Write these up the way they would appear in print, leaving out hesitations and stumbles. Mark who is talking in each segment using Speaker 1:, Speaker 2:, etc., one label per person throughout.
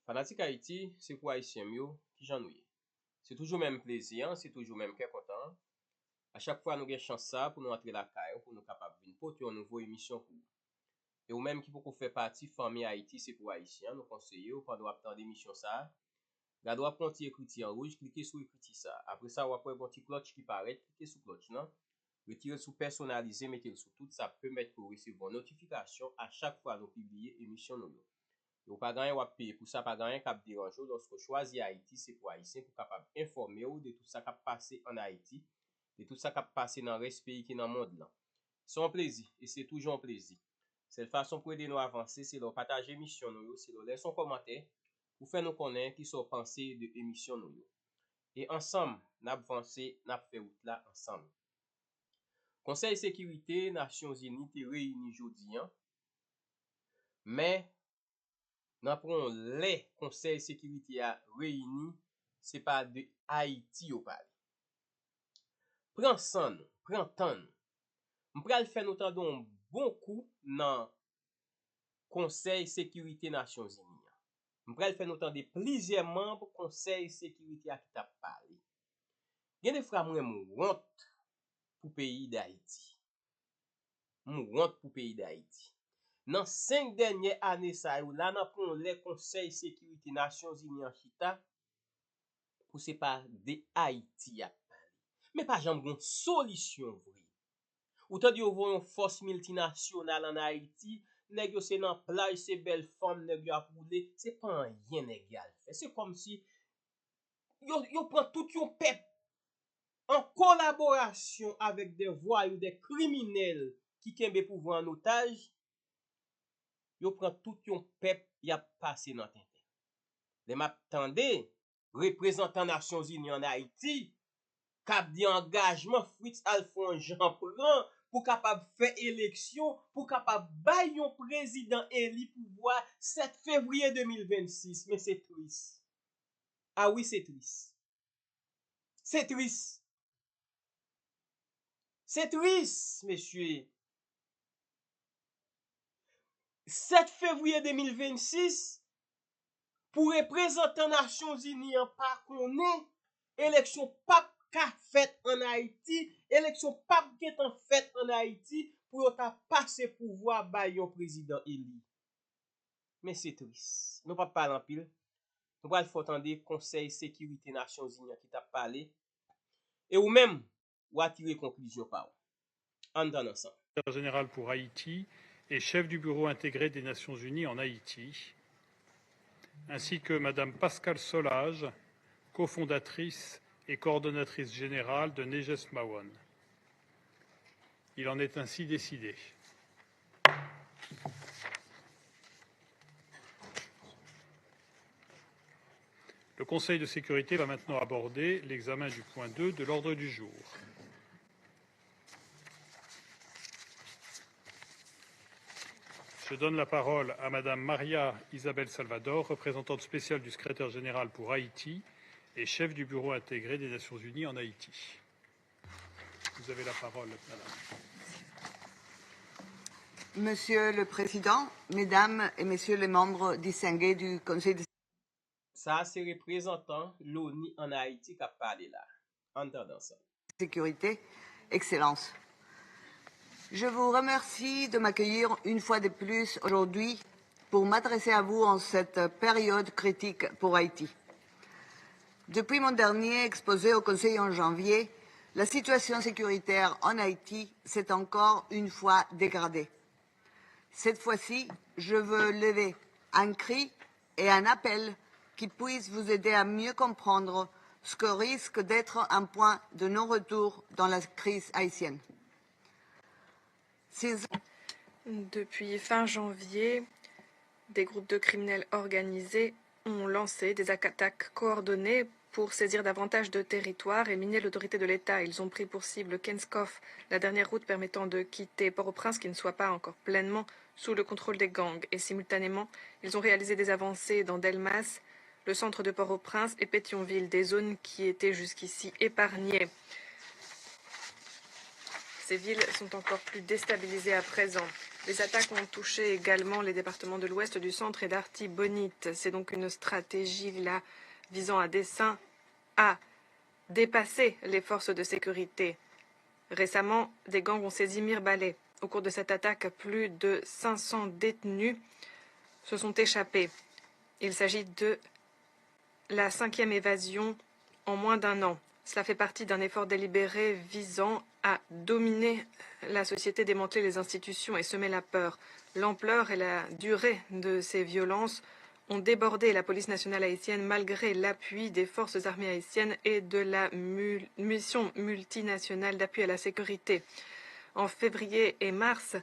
Speaker 1: Fanatique Haïti, c'est pour Haïtien mieux qui j'en ai. C'est toujours même plaisir, c'est toujours même très content. À chaque fois, nous avons chance ça pour nous entrer la caille, pour nous capables de porter une nouvelle émission pour vous. Et ou même qui pour faire partie de la famille Haïti, c'est pour Haïtien, nous conseillons pendant attendre l'émission ça. Gardez un petit écrit en rouge, cliquez sur l'écrit ça. Après ça, vous avez un petit cloche qui paraît, cliquez sur cloche, non? Retirez sur personnaliser, mettez-le sur tout, ça permet pour recevoir une notification à chaque fois nous publier émission nous. Ou pas gagner ou payer pour ça, pas gagner cap dérange lorsque choisir Haïti, c'est pour Haïtien pour capable informer ou de tout ça qui a passé en Haïti, de tout ça qui a passé dans le reste pays qui dans le monde là. C'est un plaisir et c'est toujours un plaisir. Cette façon pour aider nous avancer, c'est de partager l'émission nous, c'est de laisser un commentaire pour faire nous connaître qui sont pensées de l'émission nous. Et ensemble, nous avancer, nous fait route là ensemble. Conseil sécurité Nations Unies est réuni aujourd'hui, mais nous prenons les conseils sécurité à réunis, c'est pas de Haïti au parler. Prends son, prends temps. On pral faire nous tendons un bon coup dans Conseil sécurité Nations Unies. On pral faire nous tendre plusieurs membres Conseil sécurité à qui t'a parlé. Gen des frères moi honte pour pays d'Haïti. Honte pour pays d'Haïti. Dans 5 dernières années ça yo là nous prenons les Conseil sécurité Nations Unies en chita pour c'est pas de Haïti à parler. Mais pas jamais une solution vraie. Ou t'as dit on voit une force multinationale en Haïti, nèg yo c'est dans plage, c'est belle femme nèg yo a roulé, c'est pas rien nèg yo fait. C'est comme si yo prend tout yon peuple en collaboration avec des voyous, des criminels qui kembe pouvoir en otage, yo prend tout yon peuple y a passé dans tintin. Les m'attendez représentant Nations Unies en Haïti, cap di engagement Fritz Alphonse Jean Pran pour capable faire élection, pour capable bay yon président élu pouvoir 7 février 2026. Mais c'est triste. Ah oui, c'est triste. C'est triste. C'est triste, messieurs. 7 février 2026, pour représenter Nations Unies en pas connaît, élection pas fait en Haïti, élection pas en fait en Haïti, pour ta passer pouvoir ba yon président élu. Mais c'est triste. Nous pas parler en pile. Nous va faut attendre Conseil sécurité Nations Unies qui t'a parlé et ou même ou attirer conclusion par en dans ensemble.
Speaker 2: Général pour Haïti et chef du bureau intégré des Nations Unies en Haïti, ainsi que Madame Pascale Solage, cofondatrice et coordonnatrice générale de Neges Mawan. Il en est ainsi décidé. Le Conseil de sécurité va maintenant aborder l'examen du point 2 de l'ordre du jour. Je donne la parole à Madame Maria Isabelle Salvador, représentante spéciale du secrétaire général pour Haïti et chef du bureau intégré des Nations Unies en Haïti. Vous avez la parole, Madame.
Speaker 3: Monsieur le Président, Mesdames et Messieurs les membres distingués du Conseil de
Speaker 1: Ça, c'est représentant l'ONU en Haïti qui a parlé là. Entendons ça.
Speaker 3: sécurité, Excellences. Je vous remercie de m'accueillir une fois de plus aujourd'hui pour m'adresser à vous en cette période critique pour Haïti. Depuis mon dernier exposé au Conseil en janvier, la situation sécuritaire en Haïti s'est encore une fois dégradée. Cette fois-ci, je veux lever un cri et un appel qui puisse vous aider à mieux comprendre ce que risque d'être un point de non-retour dans la crise haïtienne.
Speaker 4: Depuis fin janvier, des groupes de criminels organisés ont lancé des attaques coordonnées pour saisir davantage de territoires et miner l'autorité de l'État. Ils ont pris pour cible Kenskoff, la dernière route permettant de quitter Port-au-Prince qui ne soit pas encore pleinement sous le contrôle des gangs. Et simultanément, ils ont réalisé des avancées dans Delmas, le centre de Port-au-Prince et Pétionville, des zones qui étaient jusqu'ici épargnées. Ces villes sont encore plus déstabilisées à présent. Les attaques ont touché également les départements de l'Ouest, du Centre et d'Artibonite. C'est donc une stratégie là visant à dessein à dépasser les forces de sécurité. Récemment, des gangs ont saisi Mirbalais. Au cours de cette attaque, plus de 500 détenus se sont échappés. Il s'agit de la 5e évasion en moins d'un an. Cela fait partie d'un effort délibéré visant à dominer la société, démanteler les institutions et semer la peur. L'ampleur et la durée de ces violences ont débordé la police nationale haïtienne malgré l'appui des forces armées haïtiennes et de la mission multinationale d'appui à la sécurité. En février et mars,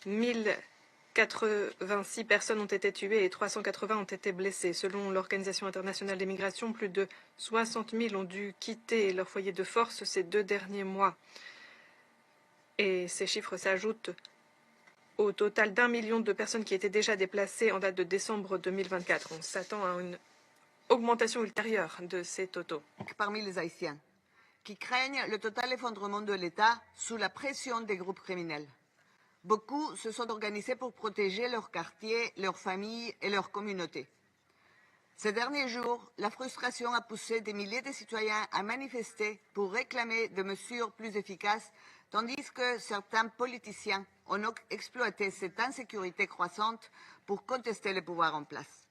Speaker 4: 1086 personnes ont été tuées et 380 ont été blessées. Selon l'Organisation internationale des migrations, plus de 60 000 ont dû quitter leur foyer de force ces 2 derniers mois. Et ces chiffres s'ajoutent au total d'1 million de personnes qui étaient déjà déplacées en date de décembre 2024. On s'attend à une augmentation ultérieure de ces totaux.
Speaker 3: Parmi les Haïtiens, qui craignent le total effondrement de l'État sous la pression des groupes criminels. Beaucoup se sont organisés pour protéger leur quartier, leurs familles et leur communauté. Ces derniers jours, la frustration a poussé des milliers de citoyens à manifester pour réclamer des mesures plus efficaces, tandis que certains politiciens ont exploité cette insécurité croissante pour contester le pouvoir en place.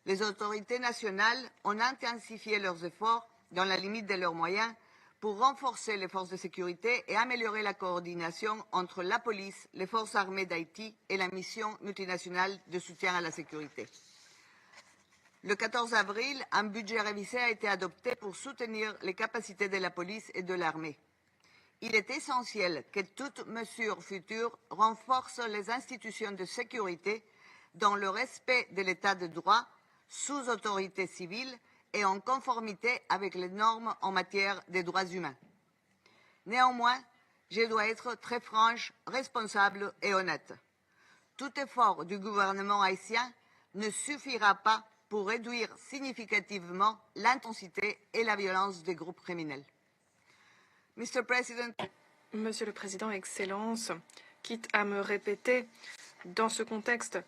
Speaker 3: Les autorités nationales ont intensifié leurs efforts, dans la limite de leurs moyens, pour renforcer les forces de sécurité et améliorer la coordination entre la police, les forces armées d'Haïti et la mission multinationale de soutien à la sécurité. Le 14 avril, un budget révisé a été adopté pour soutenir les capacités de la police et de l'armée. Il est essentiel que toute mesure future renforce les institutions de sécurité dans le respect de l'état de droit, sous autorité civile et en conformité avec les normes en matière des droits humains. Néanmoins, je dois être très franche, responsable et honnête. Tout effort du gouvernement haïtien ne suffira pas pour réduire significativement l'intensité et la violence des groupes criminels.
Speaker 4: Monsieur le Président, Excellence, quitte à me répéter, dans ce contexte,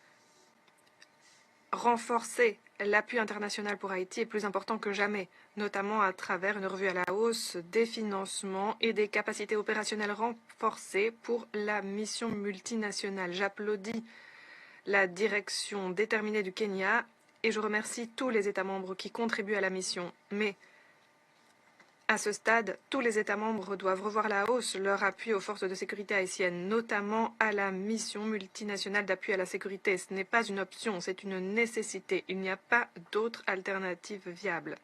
Speaker 4: renforcer l'appui international pour Haïti est plus important que jamais, notamment à travers une revue à la hausse des financements et des capacités opérationnelles renforcées pour la mission multinationale. J'applaudis la direction déterminée du Kenya et je remercie tous les États membres qui contribuent à la mission. Mais à ce stade, tous les États membres doivent revoir à la hausse leur appui aux forces de sécurité haïtiennes, notamment à la mission multinationale d'appui à la sécurité. Ce n'est pas une option, c'est une nécessité. Il n'y a pas d'autre alternative viable.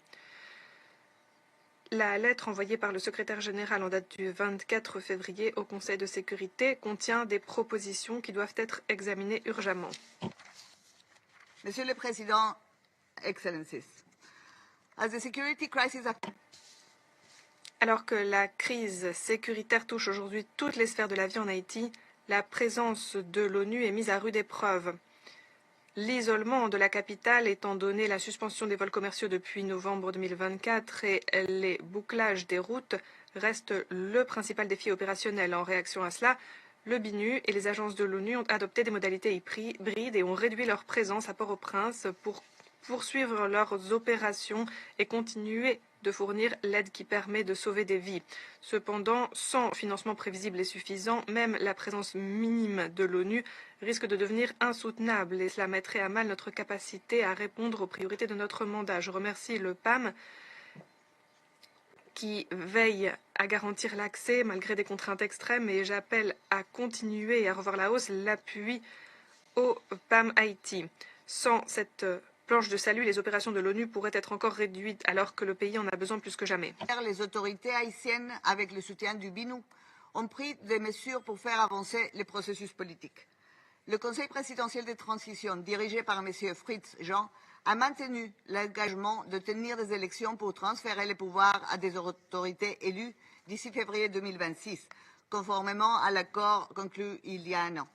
Speaker 4: La lettre envoyée par le secrétaire général en date du 24 février au Conseil de sécurité contient des propositions qui doivent être examinées urgemment.
Speaker 3: Monsieur le Président, Excellencies, as the security crisis
Speaker 4: Alors que la crise sécuritaire touche aujourd'hui toutes les sphères de la vie en Haïti, la présence de l'ONU est mise à rude épreuve. L'isolement de la capitale étant donné la suspension des vols commerciaux depuis novembre 2024 et les bouclages des routes reste le principal défi opérationnel. En réaction à cela, le BINU et les agences de l'ONU ont adopté des modalités hybrides et ont réduit leur présence à Port-au-Prince pour poursuivre leurs opérations et continuer de fournir l'aide qui permet de sauver des vies. Cependant, sans financement prévisible et suffisant, même la présence minime de l'ONU risque de devenir insoutenable et cela mettrait à mal notre capacité à répondre aux priorités de notre mandat. Je remercie le PAM qui veille à garantir l'accès malgré des contraintes extrêmes et j'appelle à continuer et à revoir la hausse l'appui au PAM Haïti. Sans cette planche de salut, les opérations de l'ONU pourraient être encore réduites alors que le pays en a besoin plus que jamais.
Speaker 3: Les autorités haïtiennes, avec le soutien du BINU, ont pris des mesures pour faire avancer les processus politiques. Le Conseil présidentiel de transition, dirigé par M. Fritz Jean, a maintenu l'engagement de tenir des élections pour transférer les pouvoirs à des autorités élues d'ici février 2026, conformément à l'accord conclu il y a un an.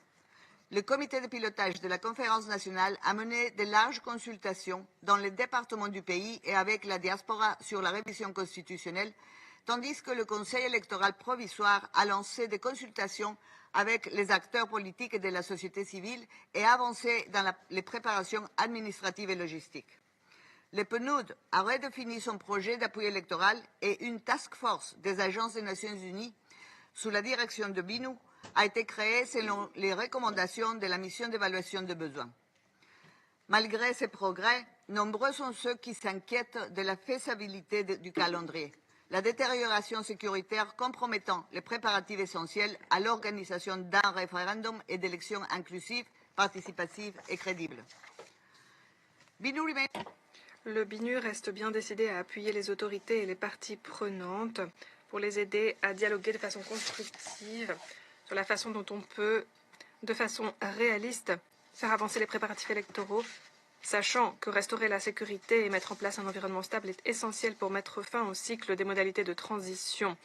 Speaker 3: Le comité de pilotage de la conférence nationale a mené de larges consultations dans les départements du pays et avec la diaspora sur la révision constitutionnelle tandis que le Conseil électoral provisoire a lancé des consultations avec les acteurs politiques et de la société civile et a avancé dans les préparations administratives et logistiques. Le PNUD a redéfini son projet d'appui électoral et une task force des agences des Nations Unies sous la direction de BINU a été créée selon les recommandations de la mission d'évaluation des besoins. Malgré ces progrès, nombreux sont ceux qui s'inquiètent de la faisabilité du calendrier, la détérioration sécuritaire compromettant les préparatifs essentiels à l'organisation d'un référendum et d'élections inclusives, participatives et crédibles.
Speaker 4: Le BINU reste bien décidé à appuyer les autorités et les parties prenantes pour les aider à dialoguer de façon constructive sur la façon dont on peut, de façon réaliste, faire avancer les préparatifs électoraux, sachant que restaurer la sécurité et mettre en place un environnement stable est essentiel pour mettre fin au cycle des modalités de transition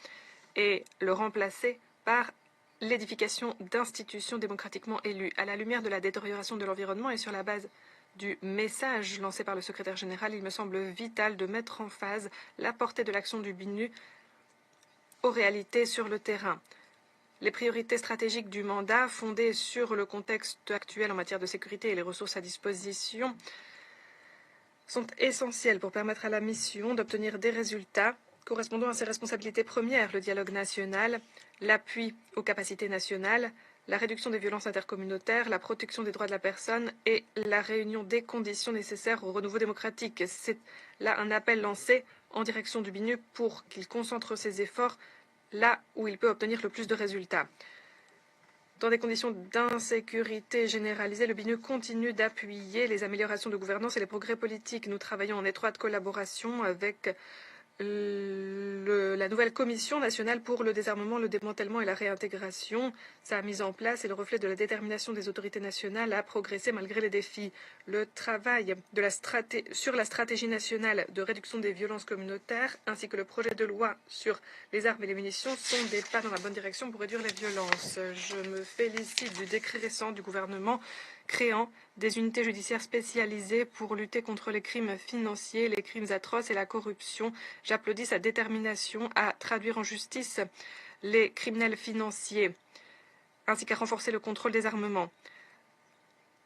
Speaker 4: et le remplacer par l'édification d'institutions démocratiquement élues. À la lumière de la détérioration de l'environnement et sur la base du message lancé par le secrétaire général, il me semble vital de mettre en phase la portée de l'action du BINU aux réalités sur le terrain. Les priorités stratégiques du mandat, fondées sur le contexte actuel en matière de sécurité et les ressources à disposition, sont essentielles pour permettre à la mission d'obtenir des résultats correspondant à ses responsabilités premières, le dialogue national, l'appui aux capacités nationales, la réduction des violences intercommunautaires, la protection des droits de la personne et la réunion des conditions nécessaires au renouveau démocratique. C'est là un appel lancé en direction du BINU pour qu'il concentre ses efforts là où il peut obtenir le plus de résultats. Dans des conditions d'insécurité généralisée, le BINU continue d'appuyer les améliorations de gouvernance et les progrès politiques. Nous travaillons en étroite collaboration avec la nouvelle Commission nationale pour le désarmement, le démantèlement et la réintégration. Sa mise en place est le reflet de la détermination des autorités nationales à progresser malgré les défis. Le travail sur la stratégie nationale de réduction des violences communautaires ainsi que le projet de loi sur les armes et les munitions sont des pas dans la bonne direction pour réduire les violences. Je me félicite du décret récent du gouvernement créant des unités judiciaires spécialisées pour lutter contre les crimes financiers, les crimes atroces et la corruption. J'applaudis sa détermination à traduire en justice les criminels financiers, ainsi qu'à renforcer le contrôle des armements.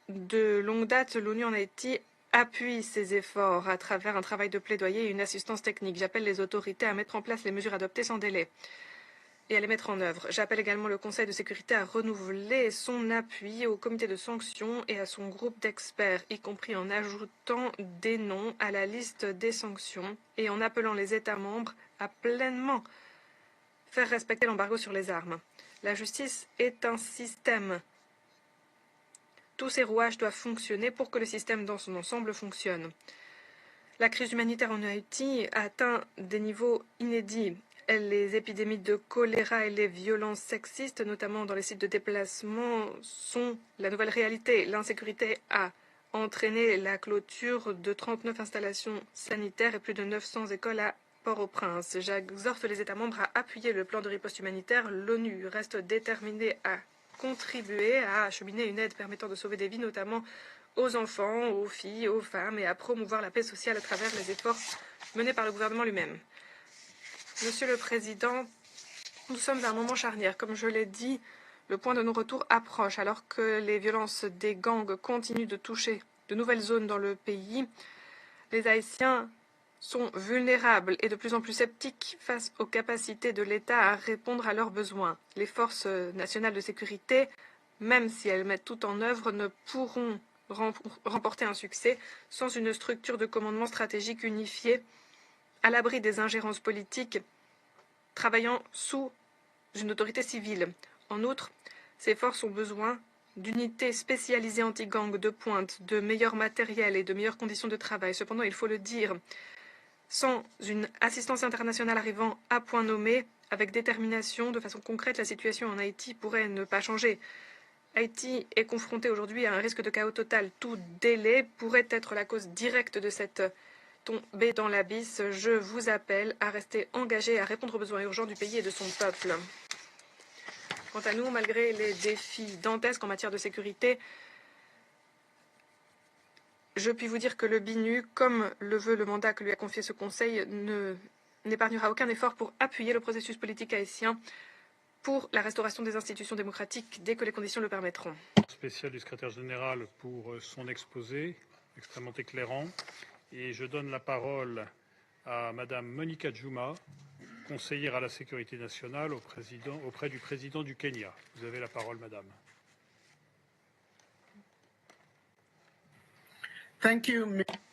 Speaker 4: De longue date, l'ONU en Haïti appuie ces efforts à travers un travail de plaidoyer et une assistance technique. J'appelle les autorités à mettre en place les mesures adoptées sans délai et à les mettre en œuvre. J'appelle également le Conseil de sécurité à renouveler son appui au comité de sanctions et à son groupe d'experts, y compris en ajoutant des noms à la liste des sanctions et en appelant les États membres à pleinement faire respecter l'embargo sur les armes. La justice est un système. Tous ces rouages doivent fonctionner pour que le système dans son ensemble fonctionne. La crise humanitaire en Haïti a atteint des niveaux inédits. Les épidémies de choléra et les violences sexistes, notamment dans les sites de déplacement, sont la nouvelle réalité. L'insécurité a entraîné la clôture de 39 installations sanitaires et plus de 900 écoles à Port-au-Prince. J'exhorte les États membres à appuyer le plan de riposte humanitaire. L'ONU reste déterminée à contribuer à acheminer une aide permettant de sauver des vies, notamment aux enfants, aux filles, aux femmes, et à promouvoir la paix sociale à travers les efforts menés par le gouvernement lui-même. Monsieur le Président, nous sommes à un moment charnière. Comme je l'ai dit, le point de non-retour approche. Alors que les violences des gangs continuent de toucher de nouvelles zones dans le pays, les Haïtiens sont vulnérables et de plus en plus sceptiques face aux capacités de l'État à répondre à leurs besoins. Les forces nationales de sécurité, même si elles mettent tout en œuvre, ne pourront remporter un succès sans une structure de commandement stratégique unifiée à l'abri des ingérences politiques, travaillant sous une autorité civile. En outre, ces forces ont besoin d'unités spécialisées anti-gang de pointe, de meilleur matériel et de meilleures conditions de travail. Cependant, il faut le dire, sans une assistance internationale arrivant à point nommé, avec détermination, de façon concrète, la situation en Haïti pourrait ne pas changer. Haïti est confronté aujourd'hui à un risque de chaos total. Tout délai pourrait être la cause directe de cette tombée dans l'abysse. Je vous appelle à rester engagés et à répondre aux besoins urgents du pays et de son peuple. Quant à nous, malgré les défis dantesques en matière de sécurité, je puis vous dire que le BINU, comme le veut le mandat que lui a confié ce Conseil, n'épargnera aucun effort pour appuyer le processus politique haïtien pour la restauration des institutions démocratiques dès que les conditions le permettront.
Speaker 2: Spécial du secrétaire général pour son exposé extrêmement éclairant. Et je donne la parole à Madame Monica Juma, conseillère à la sécurité nationale auprès du président du Kenya. Vous avez la parole, Madame.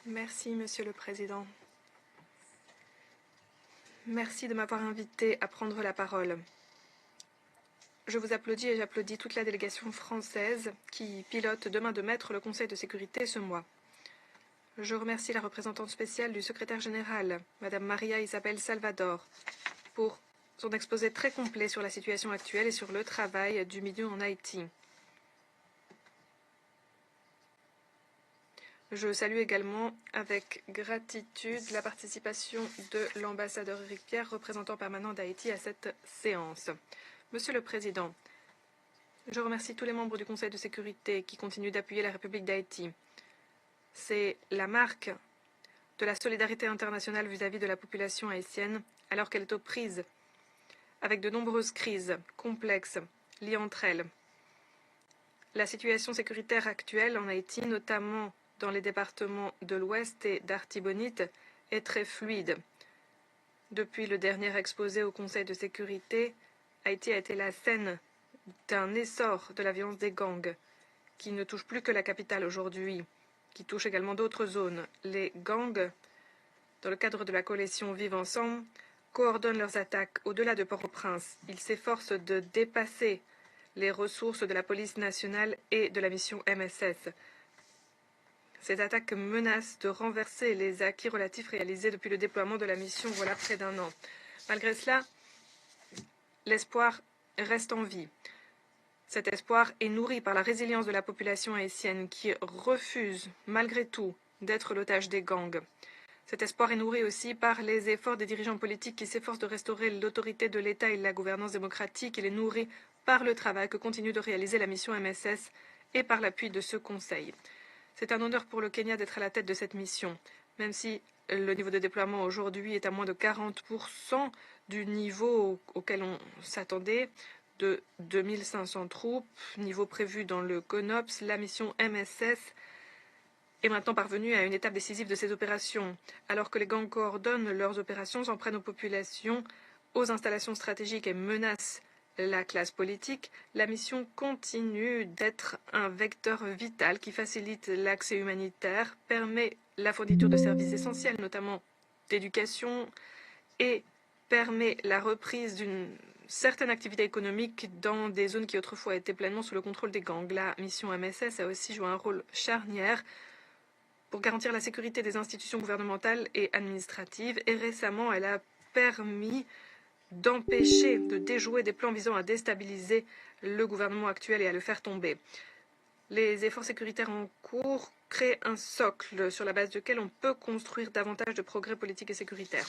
Speaker 4: Merci, Monsieur le Président. Merci de m'avoir invité à prendre la parole. Je vous applaudis et j'applaudis toute la délégation française qui pilote de main de maître le Conseil de sécurité ce mois. Je remercie la représentante spéciale du secrétaire général, Madame Maria Isabel Salvador, pour son exposé très complet sur la situation actuelle et sur le travail du milieu en Haïti. Je salue également avec gratitude la participation de l'ambassadeur Éric Pierre, représentant permanent d'Haïti, à cette séance. Monsieur le Président, je remercie tous les membres du Conseil de sécurité qui continuent d'appuyer la République d'Haïti. C'est la marque de la solidarité internationale vis-à-vis de la population haïtienne alors qu'elle est aux prises avec de nombreuses crises complexes liées entre elles. La situation sécuritaire actuelle en Haïti, notamment dans les départements de l'Ouest et d'Artibonite, est très fluide. Depuis le dernier exposé au Conseil de sécurité, Haïti a été la scène d'un essor de la violence des gangs, qui ne touche plus que la capitale aujourd'hui, qui touche également d'autres zones. Les gangs, dans le cadre de la coalition Vivre Ensemble, coordonnent leurs attaques au-delà de Port-au-Prince. Ils s'efforcent de dépasser les ressources de la police nationale et de la mission MSS. Ces attaques menacent de renverser les acquis relatifs réalisés depuis le déploiement de la mission voilà près d'un an. Malgré cela, l'espoir reste en vie. Cet espoir est nourri par la résilience de la population haïtienne qui refuse, malgré tout, d'être l'otage des gangs. Cet espoir est nourri aussi par les efforts des dirigeants politiques qui s'efforcent de restaurer l'autorité de l'État et la gouvernance démocratique. Il est nourri par le travail que continue de réaliser la mission MSS et par l'appui de ce Conseil. C'est un honneur pour le Kenya d'être à la tête de cette mission, même si le niveau de déploiement aujourd'hui est à moins de 40% du niveau auquel on s'attendait, de 2500 troupes, niveau prévu dans le CONOPS. La mission MSS est maintenant parvenue à une étape décisive de ces opérations. Alors que les gangs coordonnent leurs opérations, s'en prennent aux populations, aux installations stratégiques et menacent la classe politique, la mission continue d'être un vecteur vital qui facilite l'accès humanitaire, permet la fourniture de services essentiels, notamment d'éducation, et permet la reprise d'une certaine activité économique dans des zones qui autrefois étaient pleinement sous le contrôle des gangs. La mission MSS a aussi joué un rôle charnière pour garantir la sécurité des institutions gouvernementales et administratives, et récemment, elle a permis d'empêcher, de déjouer des plans visant à déstabiliser le gouvernement actuel et à le faire tomber. Les efforts sécuritaires en cours créent un socle sur la base duquel on peut construire davantage de progrès politiques et sécuritaires.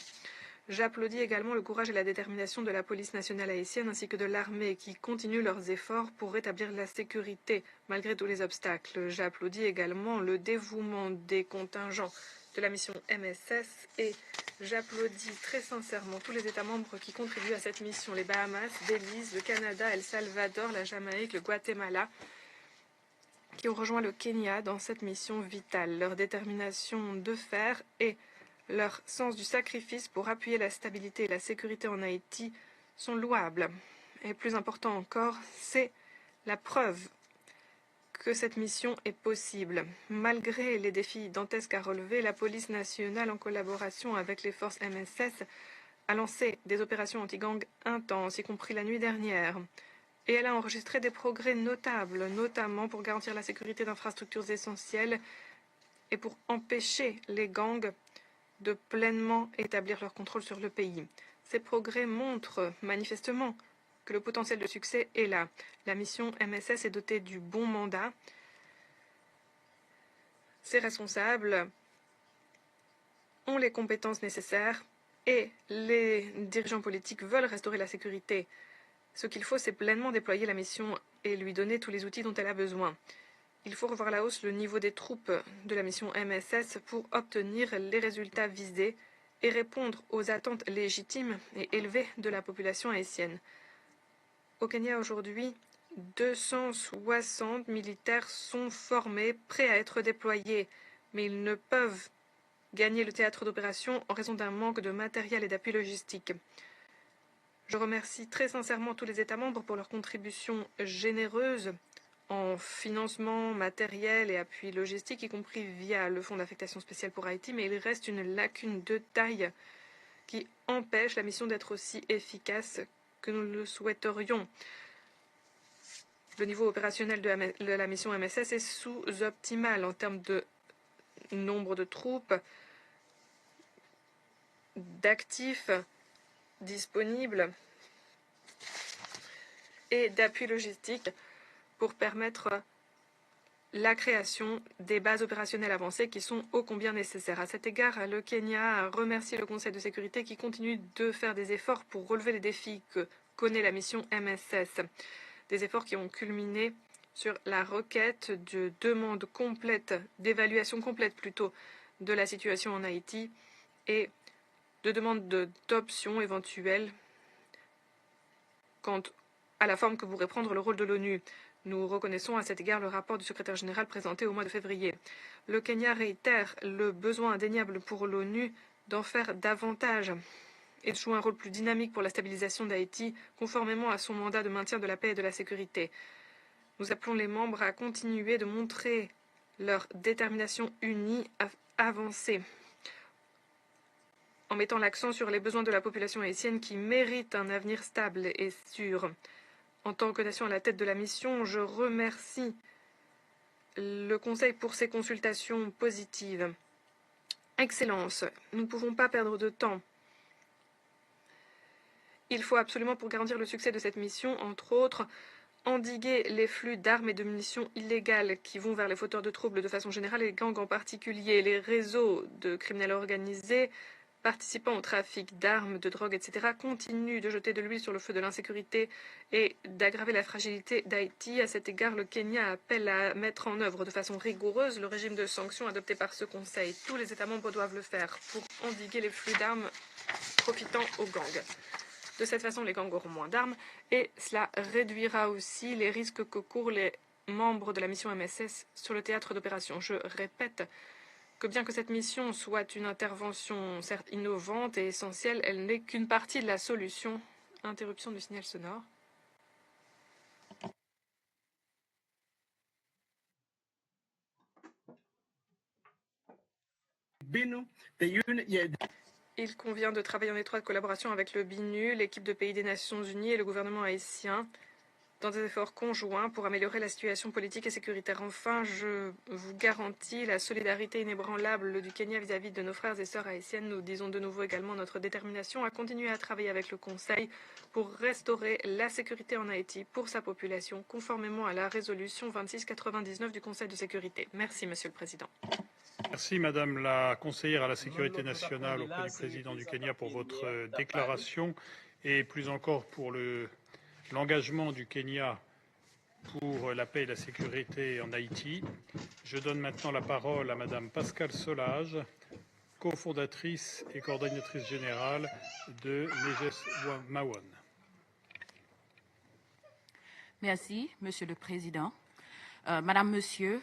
Speaker 4: J'applaudis également le courage et la détermination de la police nationale haïtienne ainsi que de l'armée qui continuent leurs efforts pour rétablir la sécurité malgré tous les obstacles. J'applaudis également le dévouement des contingents de la mission MSS et j'applaudis très sincèrement tous les États membres qui contribuent à cette mission, les Bahamas, Belize, le Canada, El Salvador, la Jamaïque, le Guatemala, qui ont rejoint le Kenya dans cette mission vitale. Leur détermination de faire et leur sens du sacrifice pour appuyer la stabilité et la sécurité en Haïti sont louables. Et plus important encore, c'est la preuve que cette mission est possible. Malgré les défis dantesques à relever, la police nationale, en collaboration avec les forces MSS, a lancé des opérations anti-gang intenses, y compris la nuit dernière. Et elle a enregistré des progrès notables, notamment pour garantir la sécurité d'infrastructures essentielles et pour empêcher les gangs de pleinement établir leur contrôle sur le pays. Ces progrès montrent manifestement que le potentiel de succès est là. La mission MSS est dotée du bon mandat. Ses responsables ont les compétences nécessaires et les dirigeants politiques veulent restaurer la sécurité. Ce qu'il faut, c'est pleinement déployer la mission et lui donner tous les outils dont elle a besoin. Il faut revoir à la hausse le niveau des troupes de la mission MSS pour obtenir les résultats visés et répondre aux attentes légitimes et élevées de la population haïtienne. Au Kenya aujourd'hui, 260 militaires sont formés, prêts à être déployés, mais ils ne peuvent gagner le théâtre d'opération en raison d'un manque de matériel et d'appui logistique. Je remercie très sincèrement tous les États membres pour leur contribution généreuse en financement, matériel et appui logistique, y compris via le Fonds d'affectation spéciale pour Haïti, mais il reste une lacune de taille qui empêche la mission d'être aussi efficace que nous le souhaiterions. Le niveau opérationnel de la mission MSS est sous-optimal en termes de nombre de troupes, d'actifs disponibles et d'appui logistique pour permettre la création des bases opérationnelles avancées qui sont ô combien nécessaires. À cet égard, le Kenya remercie le Conseil de sécurité qui continue de faire des efforts pour relever les défis que connaît la mission MSS. Des efforts qui ont culminé sur la requête de demande complète, d'évaluation complète plutôt, de la situation en Haïti et de demande d'options éventuelles quant à la forme que pourrait prendre le rôle de l'ONU. Nous reconnaissons à cet égard le rapport du secrétaire général présenté au mois de février. Le Kenya réitère le besoin indéniable pour l'ONU d'en faire davantage et de jouer un rôle plus dynamique pour la stabilisation d'Haïti, conformément à son mandat de maintien de la paix et de la sécurité. Nous appelons les membres à continuer de montrer leur détermination unie à avancer, en mettant l'accent sur les besoins de la population haïtienne qui mérite un avenir stable et sûr. En tant que nation à la tête de la mission, je remercie le Conseil pour ses consultations positives. Excellence, nous ne pouvons pas perdre de temps. Il faut absolument, pour garantir le succès de cette mission, entre autres, endiguer les flux d'armes et de munitions illégales qui vont vers les fauteurs de troubles de façon générale et les gangs en particulier, les réseaux de criminels organisés participant au trafic d'armes, de drogue, etc., continuent de jeter de l'huile sur le feu de l'insécurité et d'aggraver la fragilité d'Haïti. À cet égard, le Kenya appelle à mettre en œuvre de façon rigoureuse le régime de sanctions adopté par ce Conseil. Tous les États membres doivent le faire pour endiguer les flux d'armes profitant aux gangs. De cette façon, les gangs auront moins d'armes et cela réduira aussi les risques que courent les membres de la mission MSS sur le théâtre d'opération. Je répète que bien que cette mission soit une intervention certes innovante et essentielle, elle n'est qu'une partie de la solution. Interruption du signal sonore. Il convient de travailler en étroite collaboration avec le BINU, l'équipe de pays des Nations Unies et le gouvernement haïtien dans des efforts conjoints pour améliorer la situation politique et sécuritaire. Enfin, je vous garantis la solidarité inébranlable du Kenya vis-à-vis de nos frères et sœurs haïtiennes. Nous disons de nouveau également notre détermination à continuer à travailler avec le Conseil pour restaurer la sécurité en Haïti pour sa population, conformément à la résolution 2699 du Conseil de sécurité. Merci, Monsieur le Président.
Speaker 2: Merci, Madame la conseillère à la sécurité nationale auprès du président du Kenya pour votre déclaration et plus encore pour l'engagement du Kenya pour la paix et la sécurité en Haïti. Je donne maintenant la parole à Madame Pascale Solage, cofondatrice et coordonnatrice générale de Neges Mawon.
Speaker 5: Merci, Monsieur le Président. Madame, Monsieur,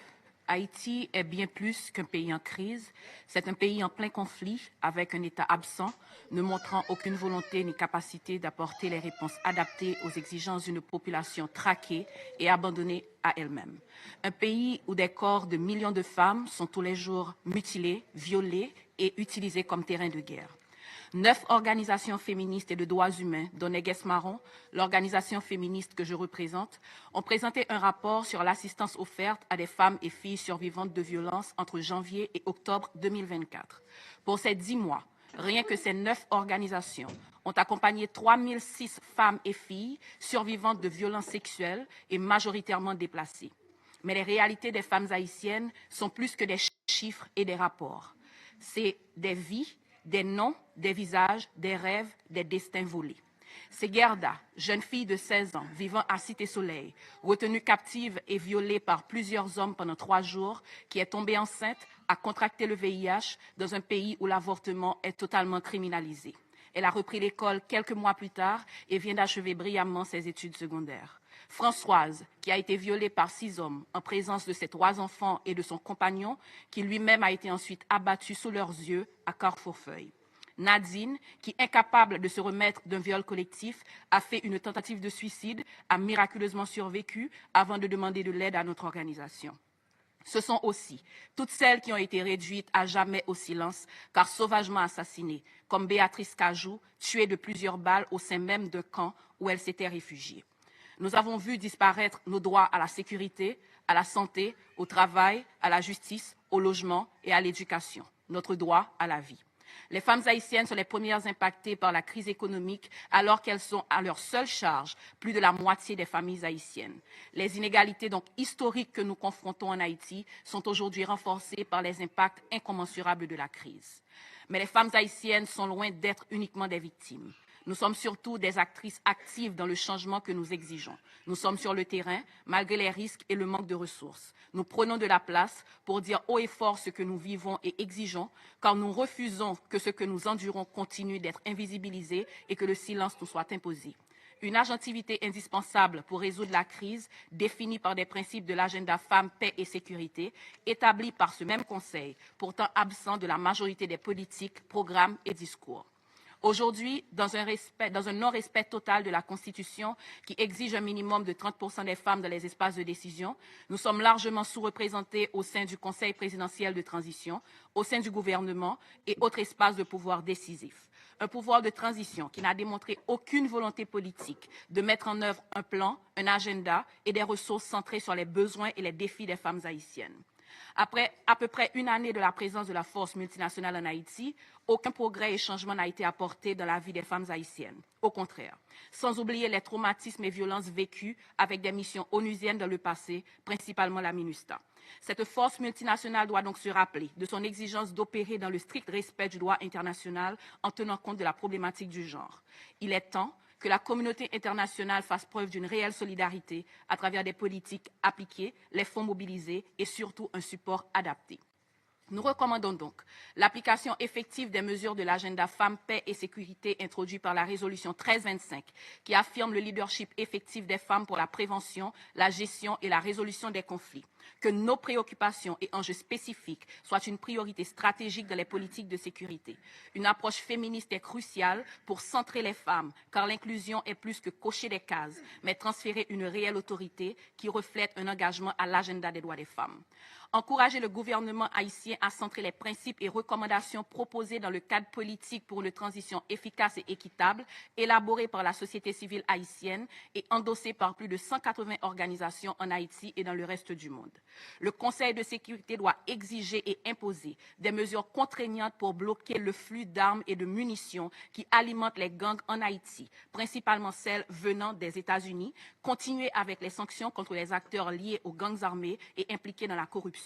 Speaker 5: Haïti est bien plus qu'un pays en crise. C'est un pays en plein conflit, avec un État absent, ne montrant aucune volonté ni capacité d'apporter les réponses adaptées aux exigences d'une population traquée et abandonnée à elle-même. Un pays où des corps de millions de femmes sont tous les jours mutilés, violés et utilisés comme terrain de guerre. 9 organisations féministes et de droits humains, dont Neges Mawon, l'organisation féministe que je représente, ont présenté un rapport sur l'assistance offerte à des femmes et filles survivantes de violences entre janvier et octobre 2024. Pour ces 10 mois, rien que ces 9 organisations ont accompagné 3006 femmes et filles survivantes de violences sexuelles et majoritairement déplacées. Mais les réalités des femmes haïtiennes sont plus que des chiffres et des rapports. C'est des vies, des noms, des visages, des rêves, des destins volés. C'est Gerda, jeune fille de 16 ans, vivant à Cité-Soleil, retenue captive et violée par plusieurs hommes pendant 3 jours, qui est tombée enceinte a contracté le VIH dans un pays où l'avortement est totalement criminalisé. Elle a repris l'école quelques mois plus tard et vient d'achever brillamment ses études secondaires. Françoise, qui a été violée par 6 hommes en présence de ses 3 enfants et de son compagnon, qui lui-même a été ensuite abattu sous leurs yeux à Carrefourfeuille. Nadine, qui, incapable de se remettre d'un viol collectif, a fait une tentative de suicide, a miraculeusement survécu avant de demander de l'aide à notre organisation. Ce sont aussi toutes celles qui ont été réduites à jamais au silence, car sauvagement assassinées, comme Béatrice Cajou, tuée de plusieurs balles au sein même d'un camp où elle s'était réfugiée. Nous avons vu disparaître nos droits à la sécurité, à la santé, au travail, à la justice, au logement et à l'éducation, notre droit à la vie. Les femmes haïtiennes sont les premières impactées par la crise économique alors qu'elles sont à leur seule charge plus de la moitié des familles haïtiennes. Les inégalités donc historiques que nous confrontons en Haïti sont aujourd'hui renforcées par les impacts incommensurables de la crise. Mais les femmes haïtiennes sont loin d'être uniquement des victimes. Nous sommes surtout des actrices actives dans le changement que nous exigeons. Nous sommes sur le terrain, malgré les risques et le manque de ressources. Nous prenons de la place pour dire haut et fort ce que nous vivons et exigeons, car nous refusons que ce que nous endurons continue d'être invisibilisé et que le silence nous soit imposé. Une agentivité indispensable pour résoudre la crise, définie par des principes de l'agenda Femmes, Paix et Sécurité, établis par ce même Conseil, pourtant absent de la majorité des politiques, programmes et discours. Aujourd'hui, dans un non-respect total de la Constitution qui exige un minimum de 30% des femmes dans les espaces de décision, nous sommes largement sous-représentés au sein du Conseil présidentiel de transition, au sein du gouvernement et autres espaces de pouvoir décisifs. Un pouvoir de transition qui n'a démontré aucune volonté politique de mettre en œuvre un plan, un agenda et des ressources centrées sur les besoins et les défis des femmes haïtiennes. Après à peu près une année de la présence de la force multinationale en Haïti, aucun progrès et changement n'a été apporté dans la vie des femmes haïtiennes. Au contraire, sans oublier les traumatismes et violences vécus avec des missions onusiennes dans le passé, principalement la MINUSTAH. Cette force multinationale doit donc se rappeler de son exigence d'opérer dans le strict respect du droit international en tenant compte de la problématique du genre. Il est temps que la communauté internationale fasse preuve d'une réelle solidarité à travers des politiques appliquées, les fonds mobilisés et surtout un support adapté. Nous recommandons donc l'application effective des mesures de l'agenda Femmes, Paix et Sécurité introduit par la résolution 1325 qui affirme le leadership effectif des femmes pour la prévention, la gestion et la résolution des conflits. Que nos préoccupations et enjeux spécifiques soient une priorité stratégique dans les politiques de sécurité. Une approche féministe est cruciale pour centrer les femmes, car l'inclusion est plus que cocher des cases, mais transférer une réelle autorité qui reflète un engagement à l'agenda des droits des femmes. Encourager le gouvernement haïtien à centrer les principes et recommandations proposés dans le cadre politique pour une transition efficace et équitable, élaboré par la société civile haïtienne et endossé par plus de 180 organisations en Haïti et dans le reste du monde. Le Conseil de sécurité doit exiger et imposer des mesures contraignantes pour bloquer le flux d'armes et de munitions qui alimentent les gangs en Haïti, principalement celles venant des États-Unis, continuer avec les sanctions contre les acteurs liés aux gangs armés et impliqués dans la corruption.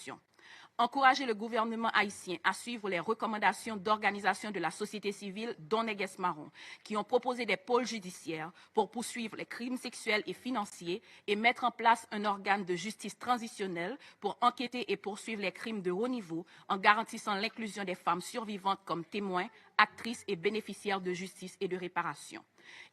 Speaker 5: Encourager le gouvernement haïtien à suivre les recommandations d'organisations de la société civile, dont Neges Marron, qui ont proposé des pôles judiciaires pour poursuivre les crimes sexuels et financiers et mettre en place un organe de justice transitionnelle pour enquêter et poursuivre les crimes de haut niveau en garantissant l'inclusion des femmes survivantes comme témoins, actrices et bénéficiaires de justice et de réparation.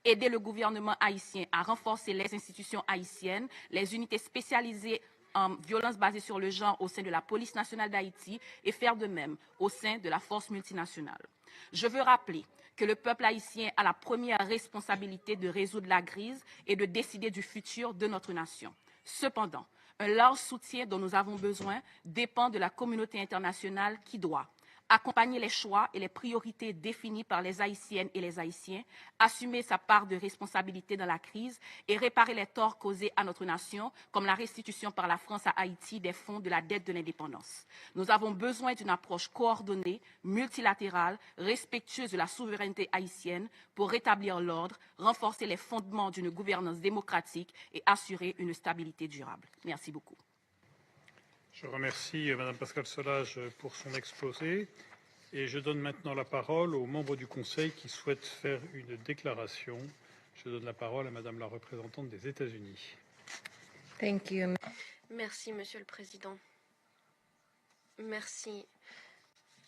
Speaker 5: Aider le gouvernement haïtien à renforcer les institutions haïtiennes, les unités spécialisées en violences basées sur le genre au sein de la police nationale d'Haïti et faire de même au sein de la force multinationale. Je veux rappeler que le peuple haïtien a la première responsabilité de résoudre la crise et de décider du futur de notre nation. Cependant, un large soutien dont nous avons besoin dépend de la communauté internationale qui doit accompagner les choix et les priorités définies par les Haïtiennes et les Haïtiens, assumer sa part de responsabilité dans la crise et réparer les torts causés à notre nation, comme la restitution par la France à Haïti des fonds de la dette de l'indépendance. Nous avons besoin d'une approche coordonnée, multilatérale, respectueuse de la souveraineté haïtienne pour rétablir l'ordre, renforcer les fondements d'une gouvernance démocratique et assurer une stabilité durable. Merci beaucoup.
Speaker 2: Je remercie Mme Pascale Solage pour son exposé et je donne maintenant la parole aux membres du Conseil qui souhaitent faire une déclaration. Je donne la parole à Mme la représentante des États-Unis.
Speaker 4: Merci, Monsieur le Président.
Speaker 6: Merci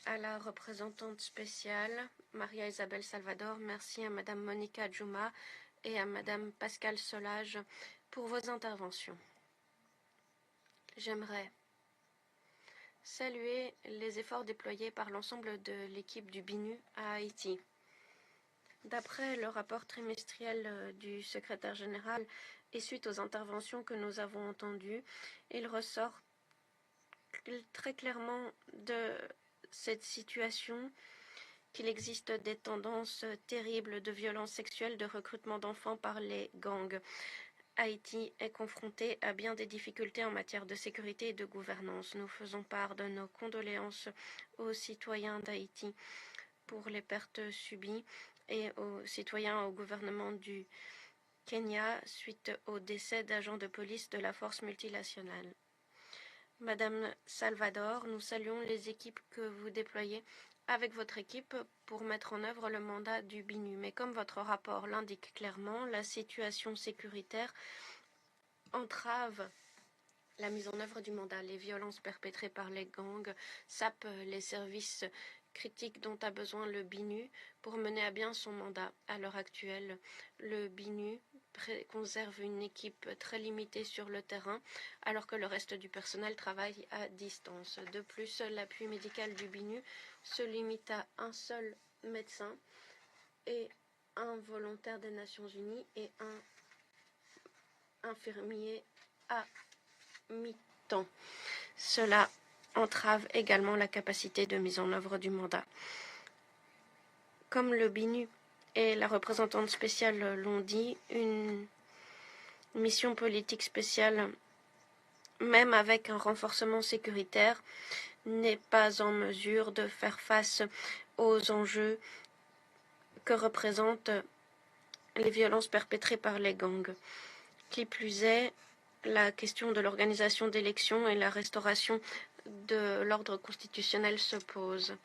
Speaker 6: à la représentante spéciale, Maria Isabelle Salvador. Merci à Madame Monica Djouma et à Madame Pascale Solage pour vos interventions. J'aimerais saluer les efforts déployés par l'ensemble de l'équipe du BINU à Haïti. D'après le rapport trimestriel du secrétaire général et suite aux interventions que nous avons entendues, il ressort très clairement de cette situation qu'il existe des tendances terribles de violence sexuelle, de recrutement d'enfants par les gangs. Haïti est confronté à bien des difficultés en matière de sécurité et de gouvernance. Nous faisons part de nos condoléances aux citoyens d'Haïti pour les pertes subies et aux citoyens au gouvernement du Kenya suite au décès d'agents de police de la force multinationale. Madame Salvador, nous saluons les équipes que vous déployez avec votre équipe pour mettre en œuvre le mandat du BINU. Mais comme votre rapport l'indique clairement, la situation sécuritaire entrave la mise en œuvre du mandat. Les violences perpétrées par les gangs sapent les services critiques dont a besoin le BINU pour mener à bien son mandat. À l'heure actuelle, le BINU conserve une équipe très limitée sur le terrain, alors que le reste du personnel travaille à distance. De plus, l'appui médical du BINU se limite à un seul médecin et un volontaire des Nations Unies et un infirmier à mi-temps. Cela entrave également la capacité de mise en œuvre du mandat. Comme le BINU et la représentante spéciale l'ont dit, une mission politique spéciale, même avec un renforcement sécuritaire, n'est pas en mesure de faire face aux enjeux que représentent les violences perpétrées par les gangs. Qui plus est, la question de l'organisation d'élections et la restauration de l'ordre constitutionnel se pose.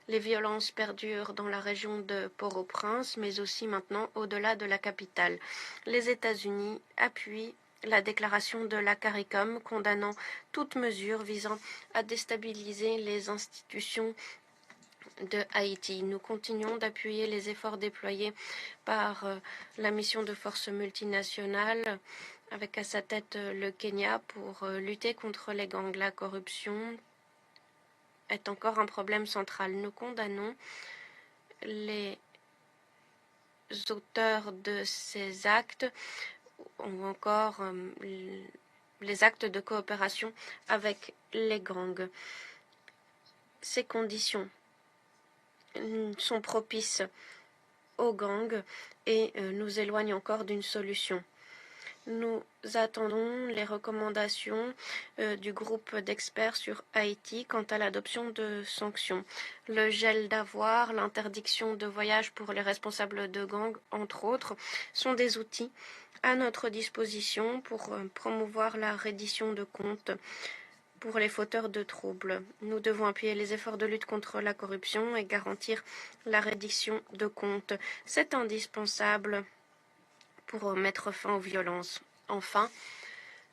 Speaker 6: Les violences perdurent dans la région de Port-au-Prince, mais aussi maintenant au-delà de la capitale. Les États-Unis appuient la déclaration de la CARICOM condamnant toute mesure visant à déstabiliser les institutions de Haïti. Nous continuons d'appuyer les efforts déployés par la mission de force multinationale avec à sa tête le Kenya pour lutter contre les gangs. La corruption est encore un problème central. Nous condamnons les auteurs de ces actes ou encore les actes de coopération avec les gangs. Ces conditions sont propices aux gangs et nous éloignent encore d'une solution. Nous attendons les recommandations du groupe d'experts sur Haïti quant à l'adoption de sanctions. Le gel d'avoirs, l'interdiction de voyage pour les responsables de gangs, entre autres, sont des outils à notre disposition pour promouvoir la reddition de comptes pour les fauteurs de troubles. Nous devons appuyer les efforts de lutte contre la corruption et garantir la reddition de comptes. C'est indispensable pour mettre fin aux violences. Enfin,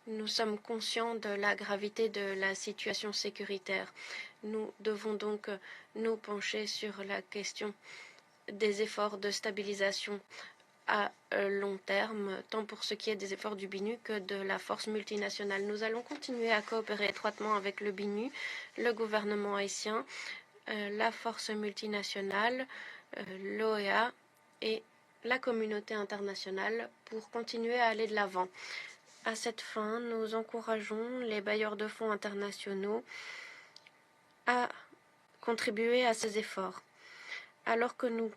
Speaker 6: nous sommes conscients de la gravité de la situation sécuritaire. Nous devons donc nous pencher sur la question des efforts de stabilisation à long terme, tant pour ce qui est des efforts du BINU que de la force multinationale. Nous allons continuer à coopérer étroitement avec le BINU, le gouvernement haïtien, la force multinationale, l'OEA et la communauté internationale pour continuer à aller de l'avant. À cette fin, nous encourageons les bailleurs de fonds internationaux à contribuer à ces efforts. Alors que nous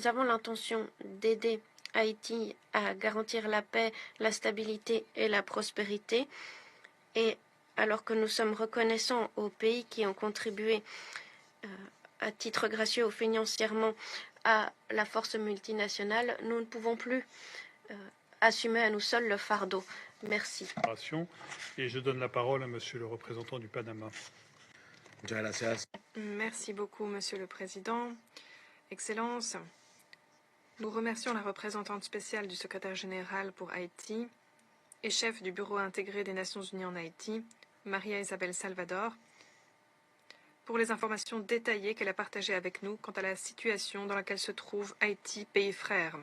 Speaker 6: avons l'intention d'aider Haïti à garantir la paix, la stabilité et la prospérité, et alors que nous sommes reconnaissants aux pays qui ont contribué à titre gracieux ou financièrement à la force multinationale, nous ne pouvons plus assumer à nous seuls le fardeau. Merci.
Speaker 2: Et je donne la parole à Monsieur le représentant du Panama.
Speaker 4: Merci beaucoup, Monsieur le Président. Excellence, nous remercions la représentante spéciale du secrétaire général pour Haïti et chef du Bureau intégré des Nations Unies en Haïti, Maria Isabelle Salvador, pour les informations détaillées qu'elle a partagées avec nous quant à la situation dans laquelle se trouve Haïti, pays frère.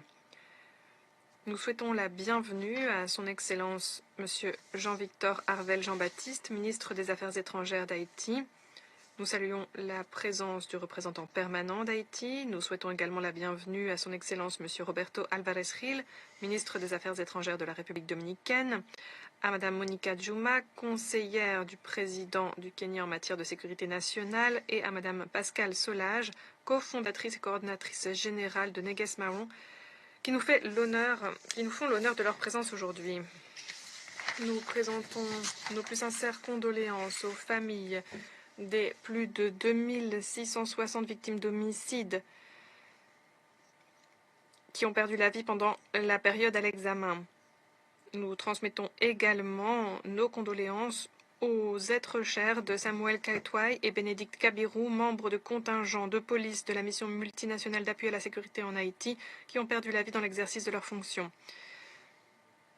Speaker 4: Nous souhaitons la bienvenue à son Excellence M. Jean-Victor Harvel Jean-Baptiste, ministre des Affaires étrangères d'Haïti. Nous saluons la présence du représentant permanent d'Haïti. Nous souhaitons également la bienvenue à son Excellence M. Roberto Alvarez Gil, ministre des Affaires étrangères de la République dominicaine, à Mme Monica Djouma, conseillère du président du Kenya en matière de sécurité nationale, et à Mme Pascale Solage, cofondatrice et coordonnatrice générale de Neges Marron, qui nous font l'honneur de leur présence aujourd'hui. Nous présentons nos plus sincères condoléances aux familles des plus de 2660 victimes d'homicides qui ont perdu la vie pendant la période à l'examen. Nous transmettons également nos condoléances aux êtres chers de Samuel Kaitwai et Bénédicte Kabirou, membres de contingents de police de la mission multinationale d'appui à la sécurité en Haïti, qui ont perdu la vie dans l'exercice de leurs fonctions.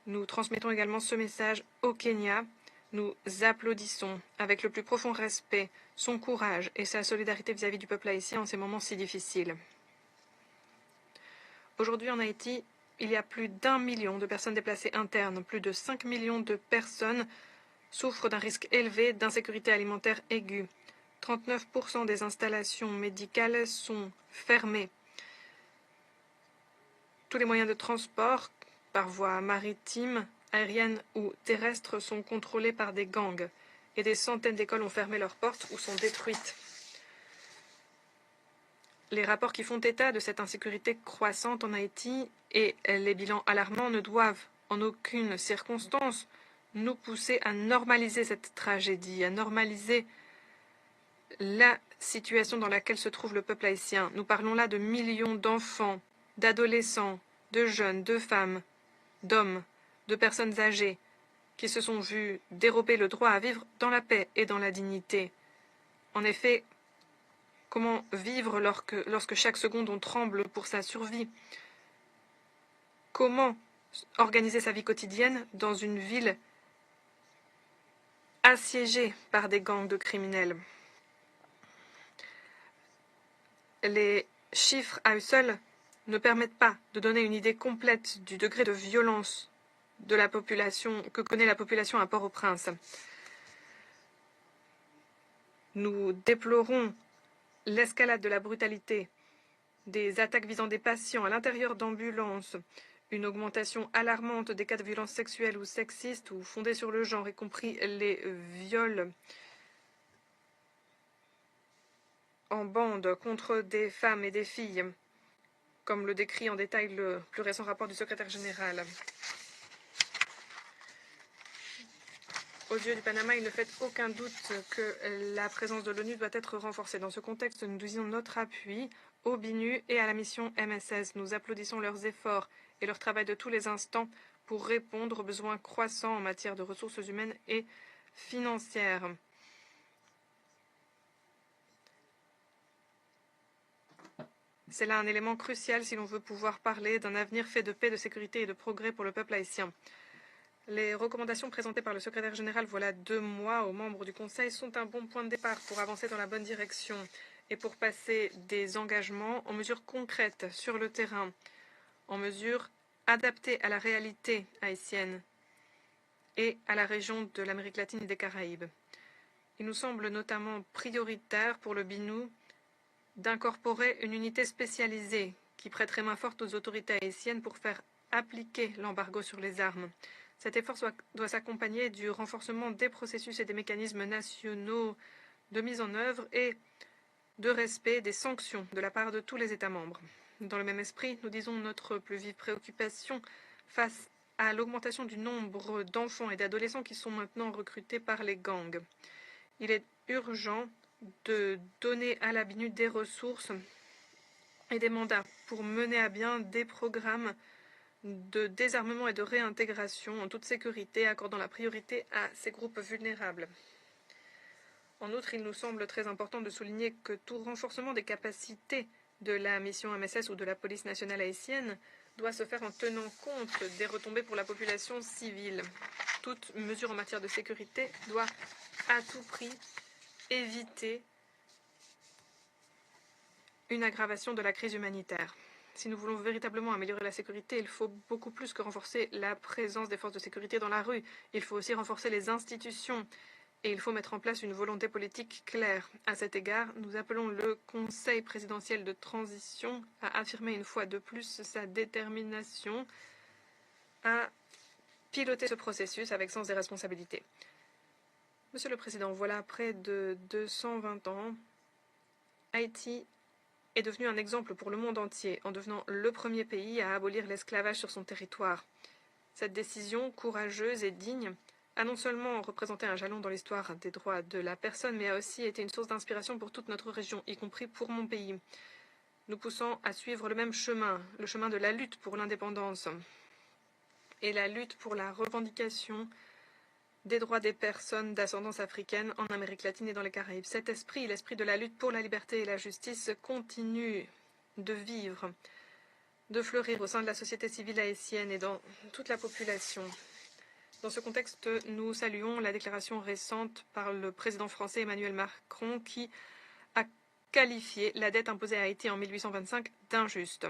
Speaker 4: Nous transmettons également ce message au Kenya. Nous applaudissons avec le plus profond respect son courage et sa solidarité vis-à-vis du peuple haïtien en ces moments si difficiles. Aujourd'hui en Haïti, il y a plus d'1 million de personnes déplacées internes. Plus de 5 millions de personnes souffrent d'un risque élevé d'insécurité alimentaire aiguë. 39% des installations médicales sont fermées. Tous les moyens de transport, par voie maritime, aérienne ou terrestre, sont contrôlés par des gangs. Et des centaines d'écoles ont fermé leurs portes ou sont détruites. Les rapports qui font état de cette insécurité croissante en Haïti et les bilans alarmants ne doivent en aucune circonstance nous pousser à normaliser cette tragédie, à normaliser la situation dans laquelle se trouve le peuple haïtien. Nous parlons là de millions d'enfants, d'adolescents, de jeunes, de femmes, d'hommes, de personnes âgées qui se sont vus dérober le droit à vivre dans la paix et dans la dignité. En effet, comment vivre lorsque chaque seconde on tremble pour sa survie? Comment organiser sa vie quotidienne dans une ville assiégée par des gangs de criminels? Les chiffres à eux seuls ne permettent pas de donner une idée complète du degré de violence de la population que connaît la population à Port-au-Prince. Nous déplorons l'escalade de la brutalité, des attaques visant des patients à l'intérieur d'ambulances, une augmentation alarmante des cas de violences sexuelles ou sexistes ou fondées sur le genre, y compris les viols en bande contre des femmes et des filles, comme le décrit en détail le plus récent rapport du secrétaire général. Aux yeux du Panama, il ne fait aucun doute que la présence de l'ONU doit être renforcée. Dans ce contexte, nous disons notre appui au BINU et à la mission MSS. Nous applaudissons leurs efforts et leur travail de tous les instants pour répondre aux besoins croissants en matière de ressources humaines et financières. C'est là un élément crucial si l'on veut pouvoir parler d'un avenir fait de paix, de sécurité et de progrès pour le peuple haïtien. Les recommandations présentées par le secrétaire général voilà 2 mois aux membres du Conseil sont un bon point de départ pour avancer dans la bonne direction et pour passer des engagements en mesures concrètes sur le terrain, en mesures adaptées à la réalité haïtienne et à la région de l'Amérique latine et des Caraïbes. Il nous semble notamment prioritaire pour le BINU d'incorporer une unité spécialisée qui prêterait main forte aux autorités haïtiennes pour faire appliquer l'embargo sur les armes. Cet effort doit s'accompagner du renforcement des processus et des mécanismes nationaux de mise en œuvre et de respect des sanctions de la part de tous les États membres. Dans le même esprit, nous disons notre plus vive préoccupation face à l'augmentation du nombre d'enfants et d'adolescents qui sont maintenant recrutés par les gangs. Il est urgent de donner à la BINU des ressources et des mandats pour mener à bien des programmes de désarmement et de réintégration en toute sécurité, accordant la priorité à ces groupes vulnérables. En outre, il nous semble très important de souligner que tout renforcement des capacités de la mission MSS ou de la police nationale haïtienne doit se faire en tenant compte des retombées pour la population civile. Toute mesure en matière de sécurité doit à tout prix éviter une aggravation de la crise humanitaire. Si nous voulons véritablement améliorer la sécurité, il faut beaucoup plus que renforcer la présence des forces de sécurité dans la rue. Il faut aussi renforcer les institutions et il faut mettre en place une volonté politique claire. À cet égard, nous appelons le Conseil présidentiel de transition à affirmer une fois de plus sa détermination à piloter ce processus avec sens des responsabilités. Monsieur le Président, voilà près de 220 ans, Haïti est devenu un exemple pour le monde entier en devenant le premier pays à abolir l'esclavage sur son territoire. Cette décision courageuse et digne a non seulement représenté un jalon dans l'histoire des droits de la personne, mais a aussi été une source d'inspiration pour toute notre région, y compris pour mon pays, nous poussant à suivre le même chemin, le chemin de la lutte pour l'indépendance et la lutte pour la revendication des droits des personnes d'ascendance africaine en Amérique latine et dans les Caraïbes. Cet esprit, l'esprit de la lutte pour la liberté et la justice, continue de vivre, de fleurir au sein de la société civile haïtienne et dans toute la population. Dans ce contexte, nous saluons la déclaration récente par le président français Emmanuel Macron qui a qualifié la dette imposée à Haïti en 1825 d'injuste.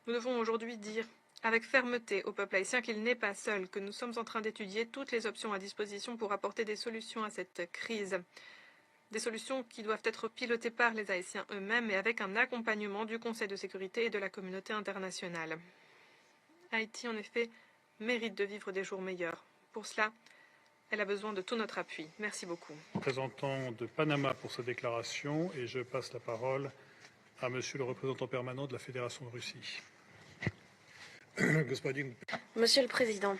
Speaker 4: Nous devons aujourd'hui dire avec fermeté au peuple haïtien qu'il n'est pas seul, que nous sommes en train d'étudier toutes les options à disposition pour apporter des solutions à cette crise. Des solutions qui doivent être pilotées par les Haïtiens eux-mêmes et avec un accompagnement du Conseil de sécurité et de la communauté internationale. Haïti, en effet, mérite de vivre des jours meilleurs. Pour cela, elle a besoin de tout notre appui. Merci beaucoup.
Speaker 2: Représentant de Panama pour sa déclaration et je passe la parole à Monsieur le représentant permanent de la Fédération de Russie.
Speaker 6: Monsieur le Président,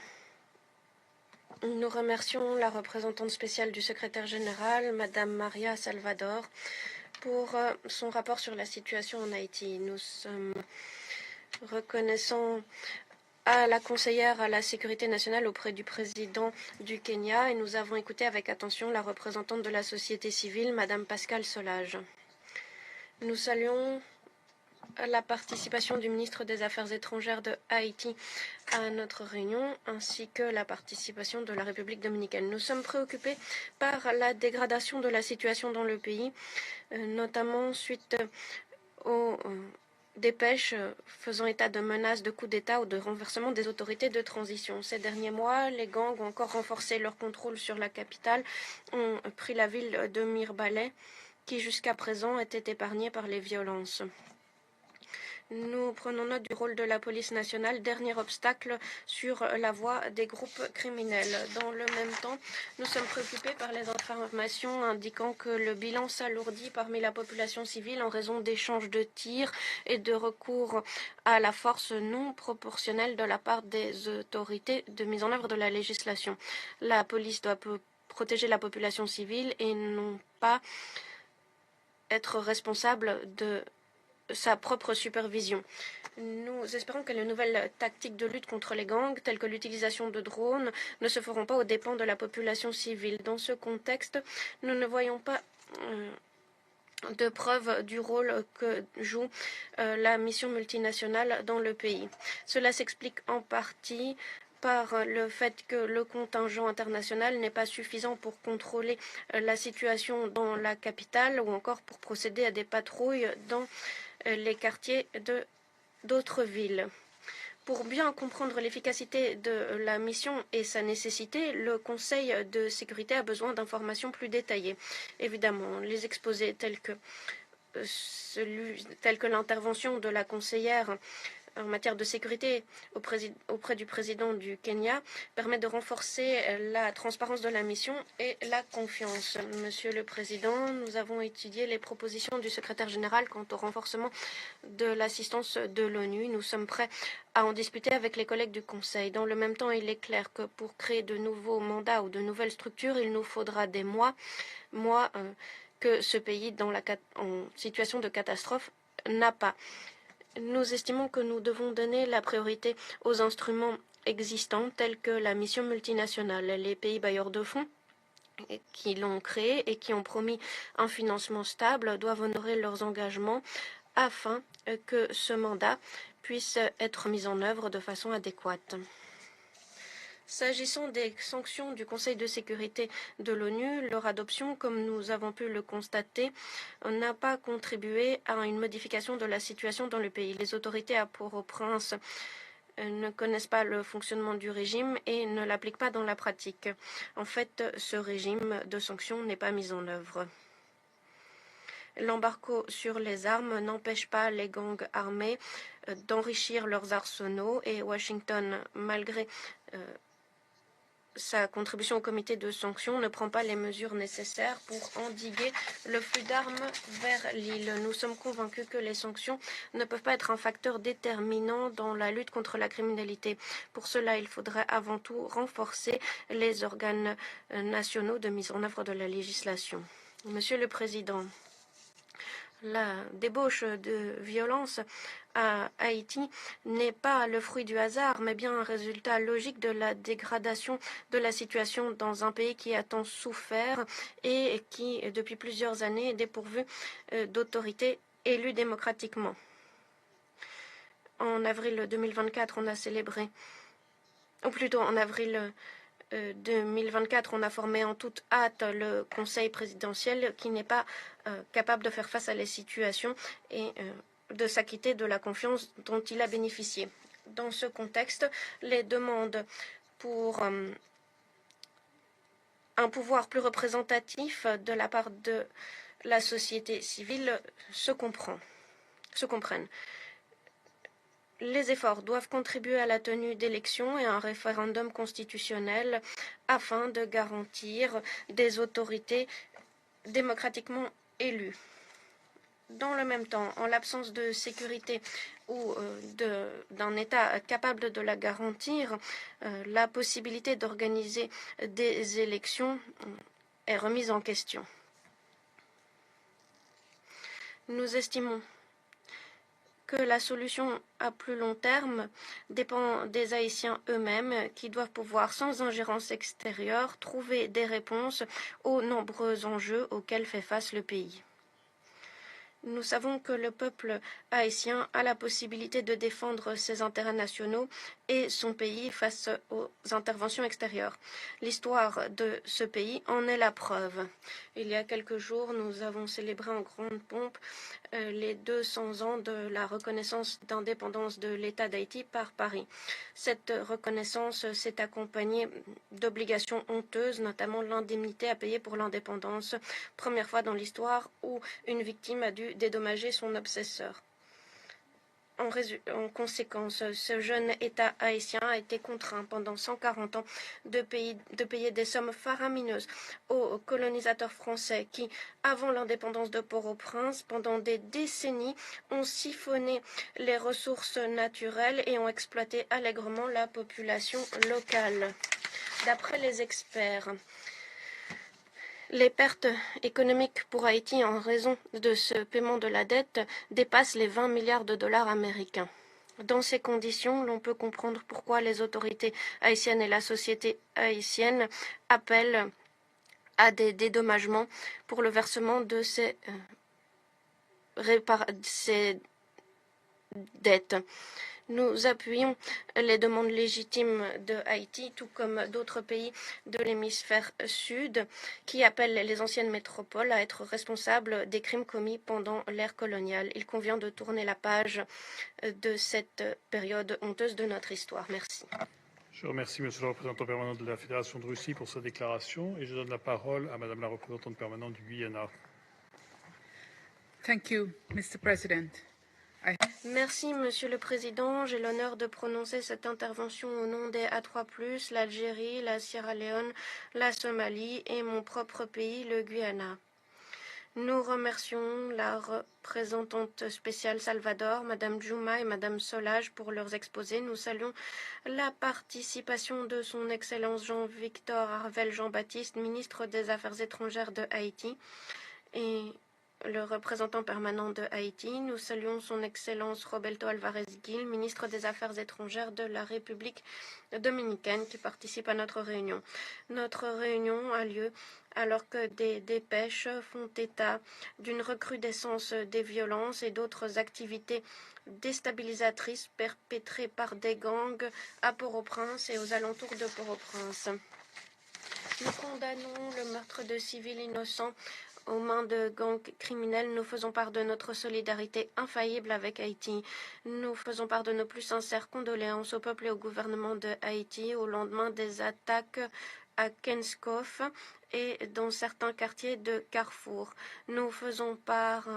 Speaker 6: nous remercions la représentante spéciale du secrétaire général, Madame Maria Salvador, pour son rapport sur la situation en Haïti. Nous sommes reconnaissants à la conseillère à la sécurité nationale auprès du président du Kenya et nous avons écouté avec attention la représentante de la société civile, Madame Pascal Solage. Nous saluons la participation du ministre des Affaires étrangères de Haïti à notre réunion, ainsi que la participation de la République dominicaine. Nous sommes préoccupés par la dégradation de la situation dans le pays, notamment suite aux dépêches faisant état de menaces de coup d'État ou de renversement des autorités de transition. Ces derniers mois, les gangs ont encore renforcé leur contrôle sur la capitale, ont pris la ville de Mirebalais, qui jusqu'à présent était épargnée par les violences. Nous prenons note du rôle de la police nationale, dernier obstacle sur la voie des groupes criminels. Dans le même temps, nous sommes préoccupés par les informations indiquant que le bilan s'alourdit parmi la population civile en raison d'échanges de tirs et de recours à la force non proportionnelle de la part des autorités de mise en œuvre de la législation. La police doit protéger la population civile et non pas être responsable de sa propre supervision. Nous espérons que les nouvelles tactiques de lutte contre les gangs, telles que l'utilisation de drones, ne se feront pas aux dépens de la population civile. Dans ce contexte, nous ne voyons pas de preuve du rôle que joue la mission multinationale dans le pays. Cela s'explique en partie par le fait que le contingent international n'est pas suffisant pour contrôler la situation dans la capitale ou encore pour procéder à des patrouilles dans les quartiers d'autres villes. Pour bien comprendre l'efficacité de la mission et sa nécessité, le Conseil de sécurité a besoin d'informations plus détaillées. Évidemment, les exposés tels que l'intervention de la conseillère en matière de sécurité auprès du président du Kenya permet de renforcer la transparence de la mission et la confiance. Monsieur le Président, nous avons étudié les propositions du secrétaire général quant au renforcement de l'assistance de l'ONU. Nous sommes prêts à en discuter avec les collègues du Conseil. Dans le même temps, il est clair que pour créer de nouveaux mandats ou de nouvelles structures, il nous faudra des mois que ce pays en situation de catastrophe n'a pas. Nous estimons que nous devons donner la priorité aux instruments existants tels que la mission multinationale. Les pays bailleurs de fonds qui l'ont créée et qui ont promis un financement stable doivent honorer leurs engagements afin que ce mandat puisse être mis en œuvre de façon adéquate. S'agissant des sanctions du Conseil de sécurité de l'ONU, leur adoption, comme nous avons pu le constater, n'a pas contribué à une modification de la situation dans le pays. Les autorités à Port-au-Prince ne connaissent pas le fonctionnement du régime et ne l'appliquent pas dans la pratique. En fait, ce régime de sanctions n'est pas mis en œuvre. L'embargo sur les armes n'empêche pas les gangs armés d'enrichir leurs arsenaux et Washington, malgré sa contribution au comité de sanctions, ne prend pas les mesures nécessaires pour endiguer le flux d'armes vers l'île. Nous sommes convaincus que les sanctions ne peuvent pas être un facteur déterminant dans la lutte contre la criminalité. Pour cela, il faudrait avant tout renforcer les organes nationaux de mise en œuvre de la législation. Monsieur le Président, la débauche de violence à Haïti n'est pas le fruit du hasard, mais bien un résultat logique de la dégradation de la situation dans un pays qui a tant souffert et qui, depuis plusieurs années, est dépourvu d'autorités élues démocratiquement. En avril 2024, on a célébré, ou plutôt en avril 2024, on a formé en toute hâte le Conseil présidentiel qui n'est pas capable de faire face à les situations et de s'acquitter de la confiance dont il a bénéficié. Dans ce contexte, les demandes pour un pouvoir plus représentatif de la part de la société civile se comprennent. Les efforts doivent contribuer à la tenue d'élections et à un référendum constitutionnel afin de garantir des autorités démocratiquement élues. Dans le même temps, en l'absence de sécurité ou d'un État capable de la garantir, la possibilité d'organiser des élections est remise en question. Nous estimons que la solution à plus long terme dépend des Haïtiens eux-mêmes qui doivent pouvoir, sans ingérence extérieure, trouver des réponses aux nombreux enjeux auxquels fait face le pays. Nous savons que le peuple haïtien a la possibilité de défendre ses intérêts nationaux et son pays face aux interventions extérieures. L'histoire de ce pays en est la preuve. Il y a quelques jours, nous avons célébré en grande pompe les 200 ans de la reconnaissance d'indépendance de l'État d'Haïti par Paris. Cette reconnaissance s'est accompagnée d'obligations honteuses, notamment l'indemnité à payer pour l'indépendance, première fois dans l'histoire où une victime a dû dédommager son obsesseur. En conséquence, ce jeune État haïtien a été contraint pendant 140 ans de payer des sommes faramineuses aux colonisateurs français qui, avant l'indépendance de Port-au-Prince, pendant des décennies, ont siphonné les ressources naturelles et ont exploité allègrement la population locale. D'après les experts, les pertes économiques pour Haïti en raison de ce paiement de la dette dépassent les 20 milliards de dollars américains. Dans ces conditions, l'on peut comprendre pourquoi les autorités haïtiennes et la société haïtienne appellent à des dédommagements pour le versement de ces dettes. Nous appuyons les demandes légitimes de Haïti, tout comme d'autres pays de l'hémisphère sud, qui appellent les anciennes métropoles à être responsables des crimes commis pendant l'ère coloniale. Il convient de tourner la page de cette période honteuse de notre histoire. Merci.
Speaker 2: Je remercie Monsieur le représentant permanent de la Fédération de Russie pour sa déclaration et je donne la parole à Madame la représentante permanente du Guyana.
Speaker 7: Thank you, Mr. President.
Speaker 6: Merci, Monsieur le Président. J'ai l'honneur de prononcer cette intervention au nom des A3+, l'Algérie, la Sierra Leone, la Somalie et mon propre pays, le Guyana. Nous remercions la représentante spéciale Salvador, Madame Djouma et Madame Solage pour leurs exposés. Nous saluons la participation de son Excellence Jean-Victor Harvel Jean-Baptiste, ministre des Affaires étrangères de Haïti, et le représentant permanent de Haïti. Nous saluons son Excellence Roberto Alvarez Gil, ministre des Affaires étrangères de la République dominicaine, qui participe à notre réunion. Notre réunion a lieu alors que des dépêches font état d'une recrudescence des violences et d'autres activités déstabilisatrices perpétrées par des gangs à Port-au-Prince et aux alentours de Port-au-Prince. Nous condamnons le meurtre de civils innocents aux mains de gangs criminels. Nous faisons part de notre solidarité infaillible avec Haïti. Nous faisons part de nos plus sincères condoléances au peuple et au gouvernement de Haïti au lendemain des attaques à Kenskoff et dans certains quartiers de Carrefour. Nous faisons part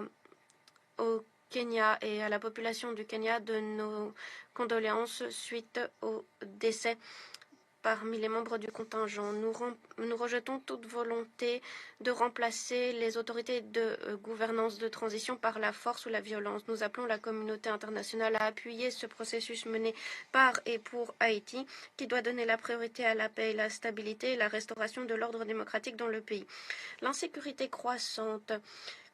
Speaker 6: au Kenya et à la population du Kenya de nos condoléances suite au décès parmi les membres du contingent. Nous rejetons toute volonté de remplacer les autorités de gouvernance de transition par la force ou la violence. Nous appelons la communauté internationale à appuyer ce processus mené par et pour Haïti, qui doit donner la priorité à la paix, la stabilité et la restauration de l'ordre démocratique dans le pays. L'insécurité croissante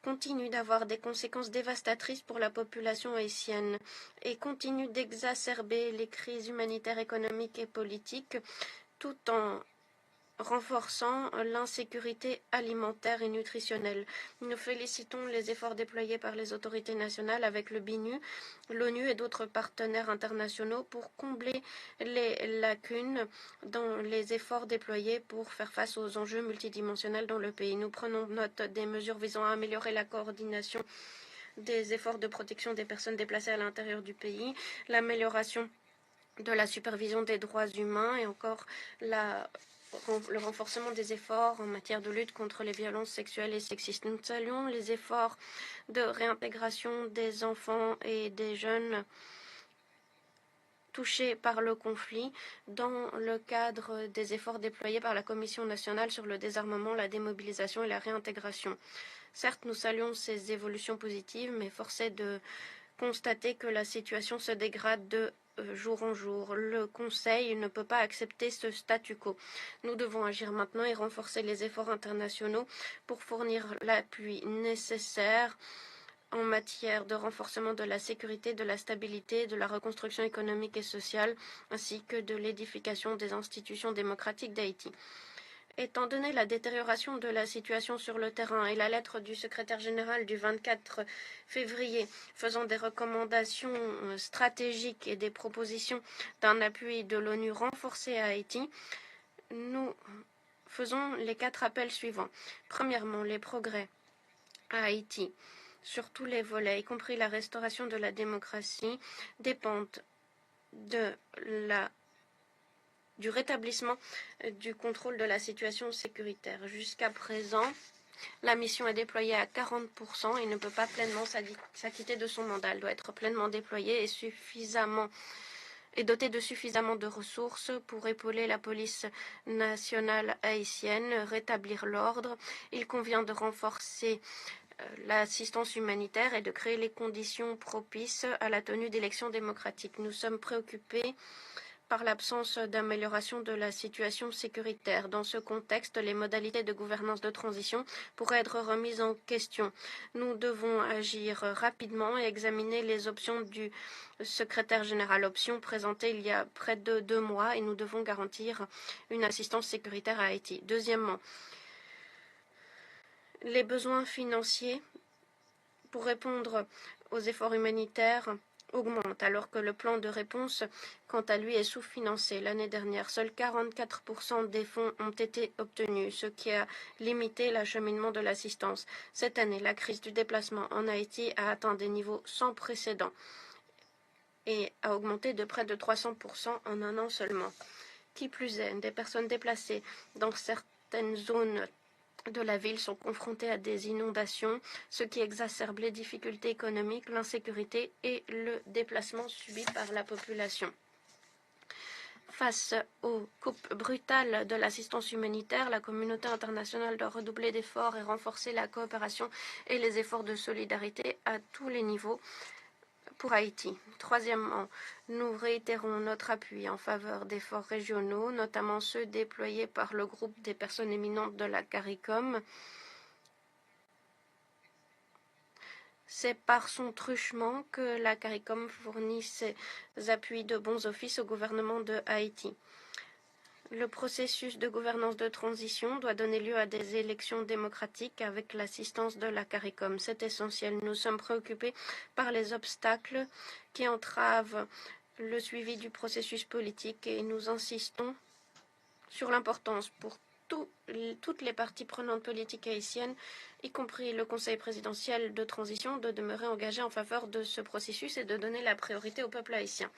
Speaker 6: continue d'avoir des conséquences dévastatrices pour la population haïtienne et continue d'exacerber les crises humanitaires, économiques et politiques, tout en renforçant l'insécurité alimentaire et nutritionnelle. Nous félicitons les efforts déployés par les autorités nationales avec le BINU, l'ONU et d'autres partenaires internationaux pour combler les lacunes dans les efforts déployés pour faire face aux enjeux multidimensionnels dans le pays. Nous prenons note des mesures visant à améliorer la coordination des efforts de protection des personnes déplacées à l'intérieur du pays, l'amélioration de la supervision des droits humains et encore le renforcement des efforts en matière de lutte contre les violences sexuelles et sexistes. Nous saluons les efforts de réintégration des enfants et des jeunes touchés par le conflit dans le cadre des efforts déployés par la Commission nationale sur le désarmement, la démobilisation et la réintégration. Certes, nous saluons ces évolutions positives, mais force est de constater que la situation se dégrade de jour en jour. Le Conseil ne peut pas accepter ce statu quo. Nous devons agir maintenant et renforcer les efforts internationaux pour fournir l'appui nécessaire en matière de renforcement de la sécurité, de la stabilité, de la reconstruction économique et sociale, ainsi que de l'édification des institutions démocratiques d'Haïti. Étant donné la détérioration de la situation sur le terrain et la lettre du secrétaire général du 24 février faisant des recommandations stratégiques et des propositions d'un appui de l'ONU renforcé à Haïti, nous faisons les 4 appels suivants. Premièrement, les progrès à Haïti sur tous les volets, y compris la restauration de la démocratie, dépendent du rétablissement du contrôle de la situation sécuritaire. Jusqu'à présent, la mission est déployée à 40% et ne peut pas pleinement s'acquitter de son mandat. Elle doit être pleinement déployée et dotée de suffisamment de ressources pour épauler la police nationale haïtienne, rétablir l'ordre. Il convient de renforcer l'assistance humanitaire et de créer les conditions propices à la tenue d'élections démocratiques. Nous sommes préoccupés par l'absence d'amélioration de la situation sécuritaire. Dans ce contexte, les modalités de gouvernance de transition pourraient être remises en question. Nous devons agir rapidement et examiner les options du secrétaire général, options présentées il y a près de 2 mois, et nous devons garantir une assistance sécuritaire à Haïti. Deuxièmement, les besoins financiers pour répondre aux efforts humanitaires augmente, alors que le plan de réponse, quant à lui, est sous-financé. L'année dernière, seuls 44% des fonds ont été obtenus, ce qui a limité l'acheminement de l'assistance. Cette année, la crise du déplacement en Haïti a atteint des niveaux sans précédent et a augmenté de près de 300% en un an seulement. Qui plus est, des personnes déplacées dans certaines zones de la ville sont confrontés à des inondations, ce qui exacerbe les difficultés économiques, l'insécurité et le déplacement subi par la population. Face aux coupes brutales de l'assistance humanitaire, la communauté internationale doit redoubler d'efforts et renforcer la coopération et les efforts de solidarité à tous les niveaux pour Haïti. Troisièmement, nous réitérons notre appui en faveur d'efforts régionaux, notamment ceux déployés par le groupe des personnes éminentes de la CARICOM C'est par son truchement que la CARICOM fournit ses appuis de bons offices au gouvernement de Haïti. Le processus de gouvernance de transition doit donner lieu à des élections démocratiques avec l'assistance de la CARICOM. C'est essentiel. Nous sommes préoccupés par les obstacles qui entravent le suivi du processus politique et nous insistons sur l'importance pour toutes les parties prenantes politiques haïtiennes, y compris le Conseil présidentiel de transition, de demeurer engagé en faveur de ce processus et de donner la priorité au peuple haïtien.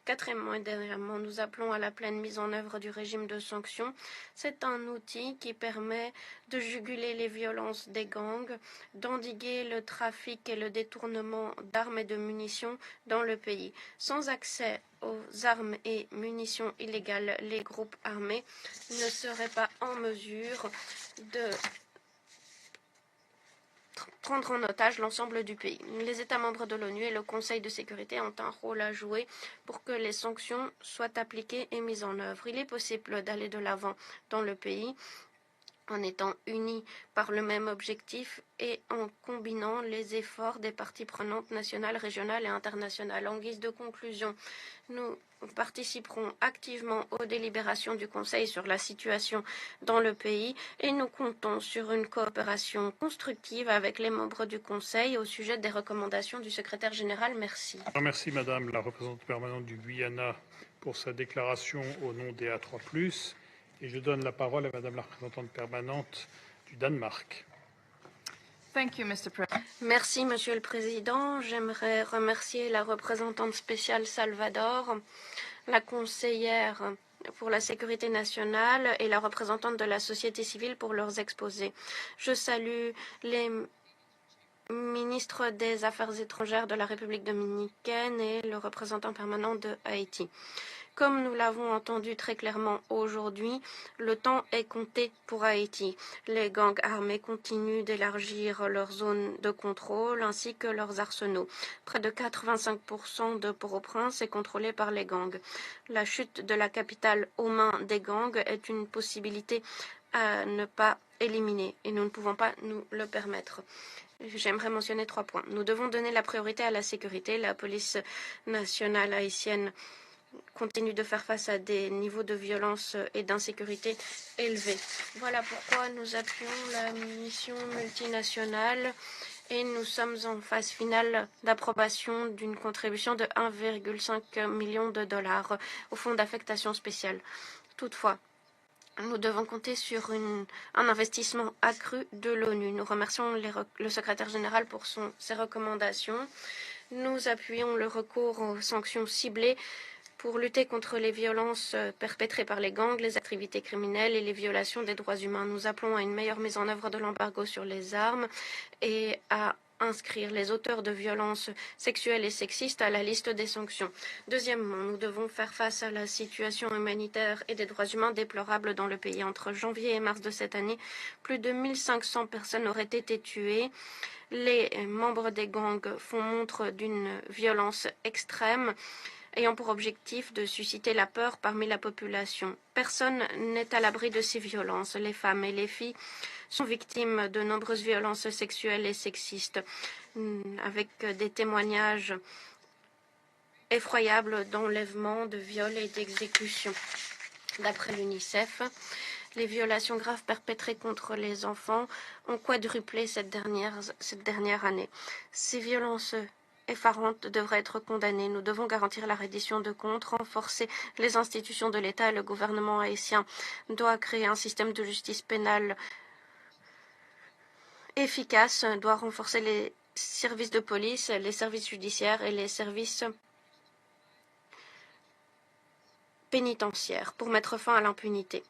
Speaker 6: Quatrièmement et dernièrement, nous appelons à la pleine mise en œuvre du régime de sanctions. C'est un outil qui permet de juguler les violences des gangs, d'endiguer le trafic et le détournement d'armes et de munitions dans le pays. Sans accès aux armes et munitions illégales, les groupes armés ne seraient pas en mesure de prendre en otage l'ensemble du pays. Les États membres de l'ONU et le Conseil de sécurité ont un rôle à jouer pour que les sanctions soient appliquées et mises en œuvre. Il est possible d'aller de l'avant dans le pays en étant unis par le même objectif et en combinant les efforts des parties prenantes nationales, régionales et internationales. En guise de conclusion, nous participerons activement aux délibérations du Conseil sur la situation dans le pays et nous comptons sur une coopération constructive avec les membres du Conseil au sujet des recommandations du secrétaire général. Merci.
Speaker 2: Merci Madame la représentante permanente du Guyana pour sa déclaration au nom des A3+. Et je donne la parole à Madame la représentante permanente du Danemark.
Speaker 6: Merci, Monsieur le Président. J'aimerais remercier la représentante spéciale Salvador, la conseillère pour la sécurité nationale et la représentante de la société civile pour leurs exposés. Je salue les ministres des Affaires étrangères de la République dominicaine et le représentant permanent de Haïti. Comme nous l'avons entendu très clairement aujourd'hui, le temps est compté pour Haïti. Les gangs armés continuent d'élargir leurs zones de contrôle ainsi que leurs arsenaux. Près de 85% de Port-au-Prince est contrôlé par les gangs. La chute de la capitale aux mains des gangs est une possibilité à ne pas éliminer et nous ne pouvons pas nous le permettre. J'aimerais mentionner 3 points. Nous devons donner la priorité à la sécurité. La police nationale haïtienne continue de faire face à des niveaux de violence et d'insécurité élevés. Voilà pourquoi nous appuyons la mission multinationale et nous sommes en phase finale d'approbation d'une contribution de 1,5 million de dollars au fonds d'affectation spéciale. Toutefois, nous devons compter sur un investissement accru de l'ONU. Nous remercions le secrétaire général pour ses recommandations. Nous appuyons le recours aux sanctions ciblées pour lutter contre les violences perpétrées par les gangs, les activités criminelles et les violations des droits humains. Nous appelons à une meilleure mise en œuvre de l'embargo sur les armes et à inscrire les auteurs de violences sexuelles et sexistes à la liste des sanctions. Deuxièmement, nous devons faire face à la situation humanitaire et des droits humains déplorable dans le pays. Entre janvier et mars de cette année, plus de 1500 personnes auraient été tuées. Les membres des gangs font montre d'une violence extrême ayant pour objectif de susciter la peur parmi la population. Personne n'est à l'abri de ces violences. Les femmes et les filles sont victimes de nombreuses violences sexuelles et sexistes, avec des témoignages effroyables d'enlèvements, de viols et d'exécutions. D'après l'UNICEF, les violations graves perpétrées contre les enfants ont quadruplé cette dernière année. Ces violences effarantes devraient être condamnées. Nous devons garantir la reddition de comptes, renforcer les institutions de l'État et le gouvernement haïtien doit créer un système de justice pénale efficace, doit renforcer les services de police, les services judiciaires et les services pénitentiaires pour mettre fin à l'impunité.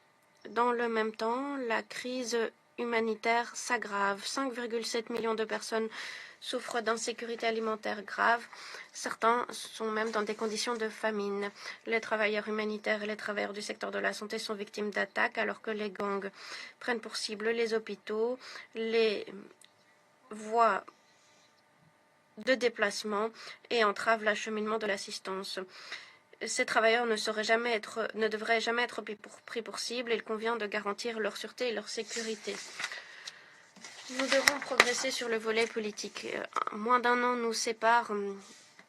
Speaker 6: Dans le même temps, la crise humanitaire s'aggrave. 5,7 millions de personnes souffrent d'insécurité alimentaire grave. Certains sont même dans des conditions de famine. Les travailleurs humanitaires et les travailleurs du secteur de la santé sont victimes d'attaques alors que les gangs prennent pour cible les hôpitaux, les voies de déplacement et entravent l'acheminement de l'assistance. Ces travailleurs ne devraient jamais être pris pour cible. Il convient de garantir leur sûreté et leur sécurité. Nous devons progresser sur le volet politique. Moins d'un an nous sépare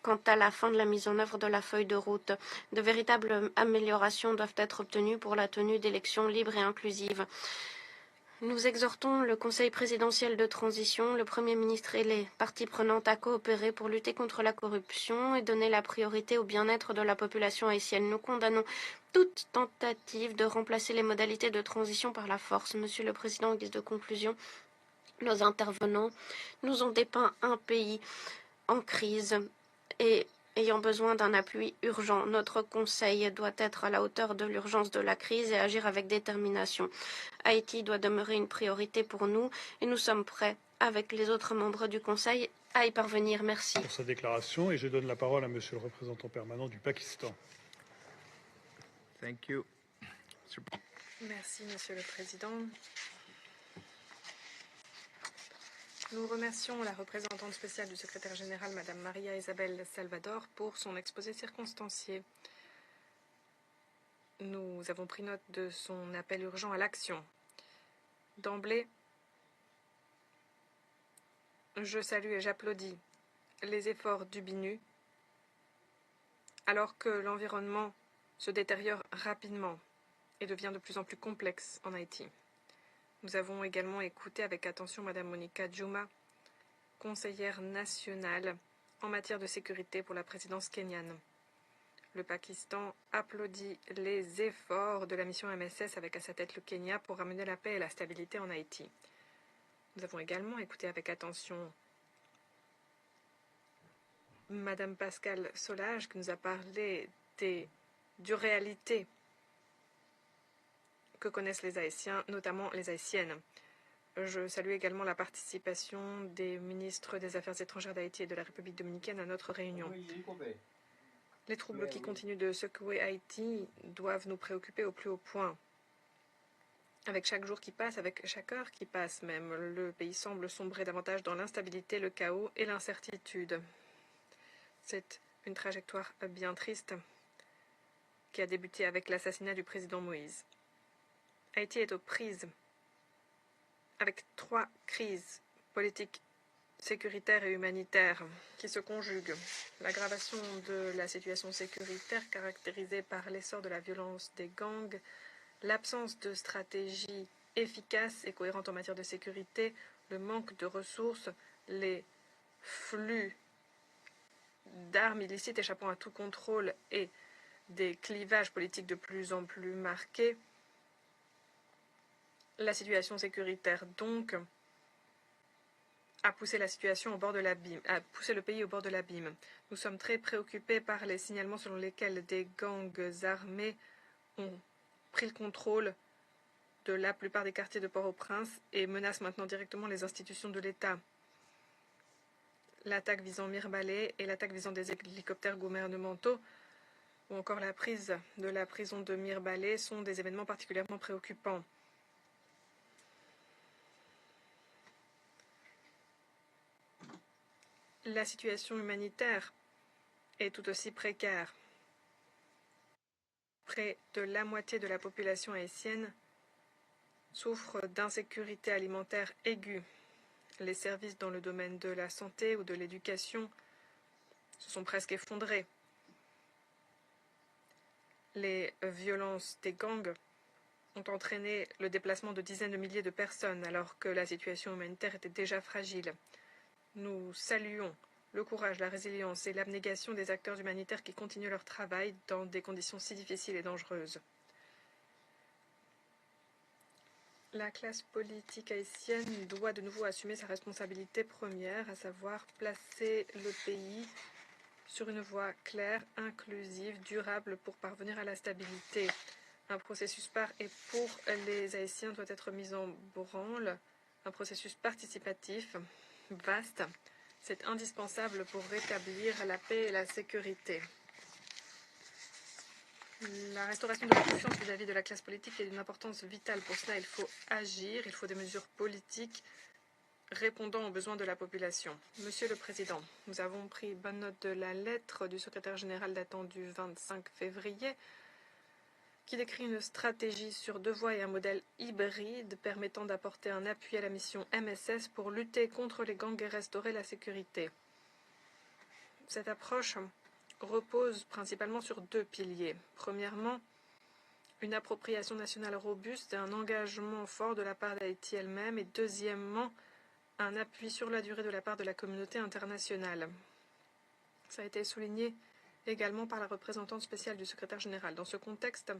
Speaker 6: quant à la fin de la mise en œuvre de la feuille de route. De véritables améliorations doivent être obtenues pour la tenue d'élections libres et inclusives. Nous exhortons le Conseil présidentiel de transition, le Premier ministre et les parties prenantes à coopérer pour lutter contre la corruption et donner la priorité au bien-être de la population haïtienne. Nous condamnons toute tentative de remplacer les modalités de transition par la force. Monsieur le Président, en guise de conclusion, nos intervenants nous ont dépeint un pays en crise et ayant besoin d'un appui urgent. Notre Conseil doit être à la hauteur de l'urgence de la crise et agir avec détermination. Haïti doit demeurer une priorité pour nous et nous sommes prêts, avec les autres membres du Conseil, à y parvenir. Merci.
Speaker 2: Pour sa déclaration, et je donne la parole à Monsieur le représentant permanent du Pakistan.
Speaker 7: Thank you.
Speaker 4: Merci, Monsieur le Président. Nous remercions la représentante spéciale du secrétaire général, Madame Maria Isabel Salvador, pour son exposé circonstancié. Nous avons pris note de son appel urgent à l'action. D'emblée, je salue et j'applaudis les efforts du BINU alors que l'environnement se détériore rapidement et devient de plus en plus complexe en Haïti. Nous avons également écouté avec attention Madame Monica Juma, conseillère nationale en matière de sécurité pour la présidence kenyane. Le Pakistan applaudit les efforts de la mission MSS avec à sa tête le Kenya pour ramener la paix et la stabilité en Haïti. Nous avons également écouté avec attention Madame Pascal Solage qui nous a parlé du réalité que connaissent les Haïtiens, notamment les Haïtiennes. Je salue également la participation des ministres des Affaires étrangères d'Haïti et de la République dominicaine à notre réunion. Les troubles qui continuent de secouer Haïti doivent nous préoccuper au plus haut point. Avec chaque jour qui passe, avec chaque heure qui passe même, le pays semble sombrer davantage dans l'instabilité, le chaos et l'incertitude. C'est une trajectoire bien triste qui a débuté avec l'assassinat du président Moïse. Haïti est aux prises avec 3 crises politiques, sécuritaires et humanitaires qui se conjuguent. L'aggravation de la situation sécuritaire caractérisée par l'essor de la violence des gangs, l'absence de stratégie efficace et cohérente en matière de sécurité, le manque de ressources, les flux d'armes illicites échappant à tout contrôle et des clivages politiques de plus en plus marqués. La situation sécuritaire, donc, a poussé la situation au bord de l'abîme, a poussé le pays au bord de l'abîme. Nous sommes très préoccupés par les signalements selon lesquels des gangs armés ont pris le contrôle de la plupart des quartiers de Port-au-Prince et menacent maintenant directement les institutions de l'État. L'attaque visant Mirbalais et l'attaque visant des hélicoptères gouvernementaux ou encore la prise de la prison de Mirbalais sont des événements particulièrement préoccupants. La situation humanitaire est tout aussi précaire. Près de la moitié de la population haïtienne souffre d'insécurité alimentaire aiguë. Les services dans le domaine de la santé ou de l'éducation se sont presque effondrés. Les violences des gangs ont entraîné le déplacement de dizaines de milliers de personnes alors que la situation humanitaire était déjà fragile. Nous saluons le courage, la résilience et l'abnégation des acteurs humanitaires qui continuent leur travail dans des conditions si difficiles et dangereuses. La classe politique haïtienne doit de nouveau assumer sa responsabilité première, à savoir placer le pays sur une voie claire, inclusive, durable pour parvenir à la stabilité. Un processus par et pour les Haïtiens doit être mis en branle, un processus participatif, vaste. C'est indispensable pour rétablir la paix et la sécurité. La restauration de la confiance vis-à-vis de la classe politique est d'une importance vitale. Pour cela, il faut agir, il faut des mesures politiques répondant aux besoins de la population. Monsieur le Président, nous avons pris bonne note de la lettre du secrétaire général datant du 25 février qui décrit une stratégie sur 2 voies et un modèle hybride permettant d'apporter un appui à la mission MSS pour lutter contre les gangs et restaurer la sécurité. Cette approche repose principalement sur 2 piliers. Premièrement, une appropriation nationale robuste et un engagement fort de la part d'Haïti elle-même. Et deuxièmement, un appui sur la durée de la part de la communauté internationale. Ça a été souligné également par la représentante spéciale du secrétaire général. Dans ce contexte,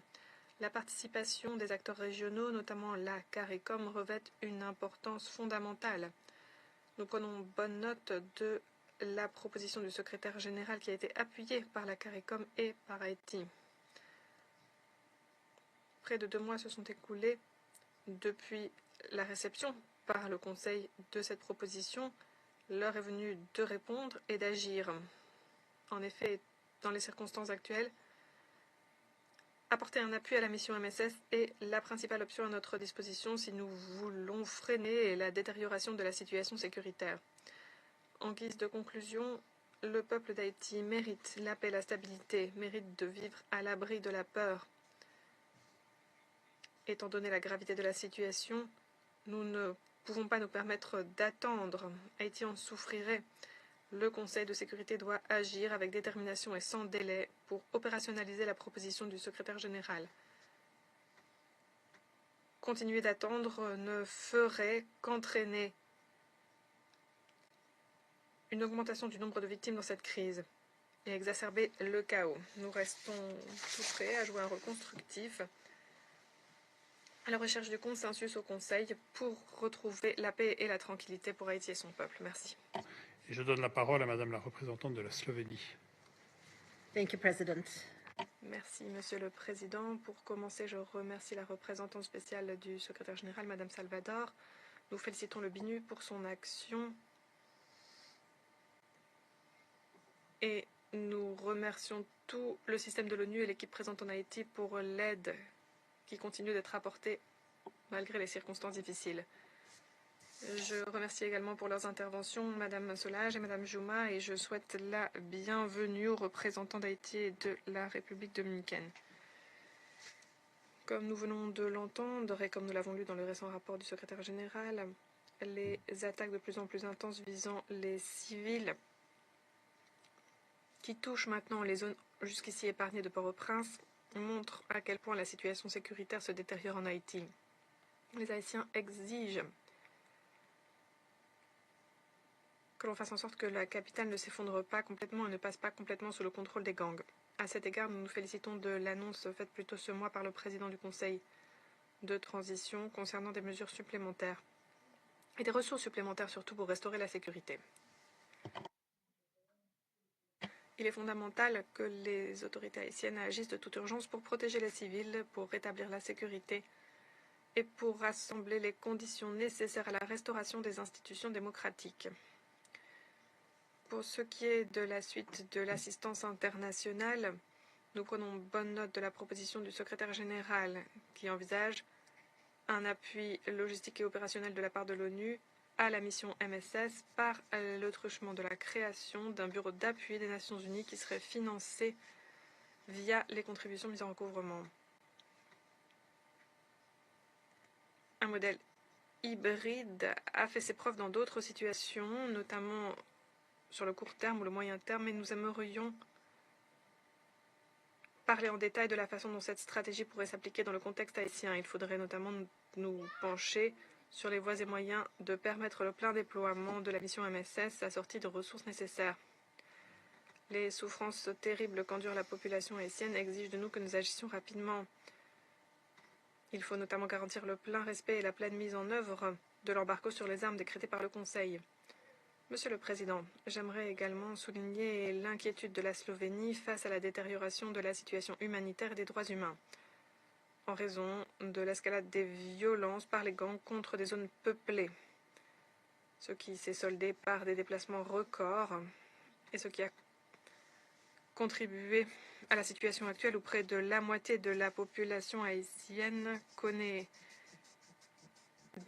Speaker 4: la participation des acteurs régionaux, notamment la CARICOM, revêt une importance fondamentale. Nous prenons bonne note de la proposition du secrétaire général qui a été appuyée par la CARICOM et par Haïti. Près de 2 mois se sont écoulés depuis la réception par le Conseil de cette proposition. L'heure est venue de répondre et d'agir. En effet, dans les circonstances actuelles, apporter un appui à la mission MSS est la principale option à notre disposition si nous voulons freiner la détérioration de la situation sécuritaire. En guise de conclusion, le peuple d'Haïti mérite la paix et la stabilité, mérite de vivre à l'abri de la peur. Étant donné la gravité de la situation, nous ne pouvons pas nous permettre d'attendre. Haïti en souffrirait. Le Conseil de sécurité doit agir avec détermination et sans délai pour opérationnaliser la proposition du secrétaire général. Continuer d'attendre ne ferait qu'entraîner une augmentation du nombre de victimes dans cette crise et exacerber le chaos. Nous restons tout prêts à jouer un rôle constructif à la recherche du consensus au Conseil pour retrouver la paix et la tranquillité pour Haïti et son peuple. Merci.
Speaker 2: Et je donne la parole à Madame la représentante de la Slovénie.
Speaker 7: Thank you, President.
Speaker 4: Merci, Monsieur le Président. Pour commencer, je remercie la représentante spéciale du secrétaire général, Madame Salvador. Nous félicitons le BINU pour son action et nous remercions tout le système de l'ONU et l'équipe présente en Haïti pour l'aide qui continue d'être apportée malgré les circonstances difficiles. Je remercie également pour leurs interventions Madame Solage et Madame Jouma et je souhaite la bienvenue aux représentants d'Haïti et de la République dominicaine. Comme nous venons de l'entendre et comme nous l'avons lu dans le récent rapport du secrétaire général, les attaques de plus en plus intenses visant les civils qui touchent maintenant les zones jusqu'ici épargnées de Port-au-Prince montrent à quel point la situation sécuritaire se détériore en Haïti. Les Haïtiens exigent que l'on fasse en sorte que la capitale ne s'effondre pas complètement et ne passe pas complètement sous le contrôle des gangs. À cet égard, nous nous félicitons de l'annonce faite plus tôt ce mois par le président du Conseil de transition concernant des mesures supplémentaires et des ressources supplémentaires surtout pour restaurer la sécurité. Il est fondamental que les autorités haïtiennes agissent de toute urgence pour protéger les civils, pour rétablir la sécurité et pour rassembler les conditions nécessaires à la restauration des institutions démocratiques. Pour ce qui est de la suite de l'assistance internationale, nous prenons bonne note de la proposition du secrétaire général qui envisage un appui logistique et opérationnel de la part de l'ONU à la mission MSS par le truchement de la création d'un bureau d'appui des Nations Unies qui serait financé via les contributions mises en recouvrement. Un modèle hybride a fait ses preuves dans d'autres situations, notamment sur le court terme ou le moyen terme, mais nous aimerions parler en détail de la façon dont cette stratégie pourrait s'appliquer dans le contexte haïtien. Il faudrait notamment nous pencher sur les voies et moyens de permettre le plein déploiement de la mission MSS assortie de ressources nécessaires. Les souffrances terribles qu'endure la population haïtienne exigent de nous que nous agissions rapidement. Il faut notamment garantir le plein respect et la pleine mise en œuvre de l'embargo sur les armes décrété par le Conseil. Monsieur le Président, j'aimerais également souligner l'inquiétude de la Slovénie face à la détérioration de la situation humanitaire et des droits humains, en raison de l'escalade des violences par les gangs contre des zones peuplées, ce qui s'est soldé par des déplacements records et ce qui a contribué à la situation actuelle où près de la moitié de la population haïtienne connaît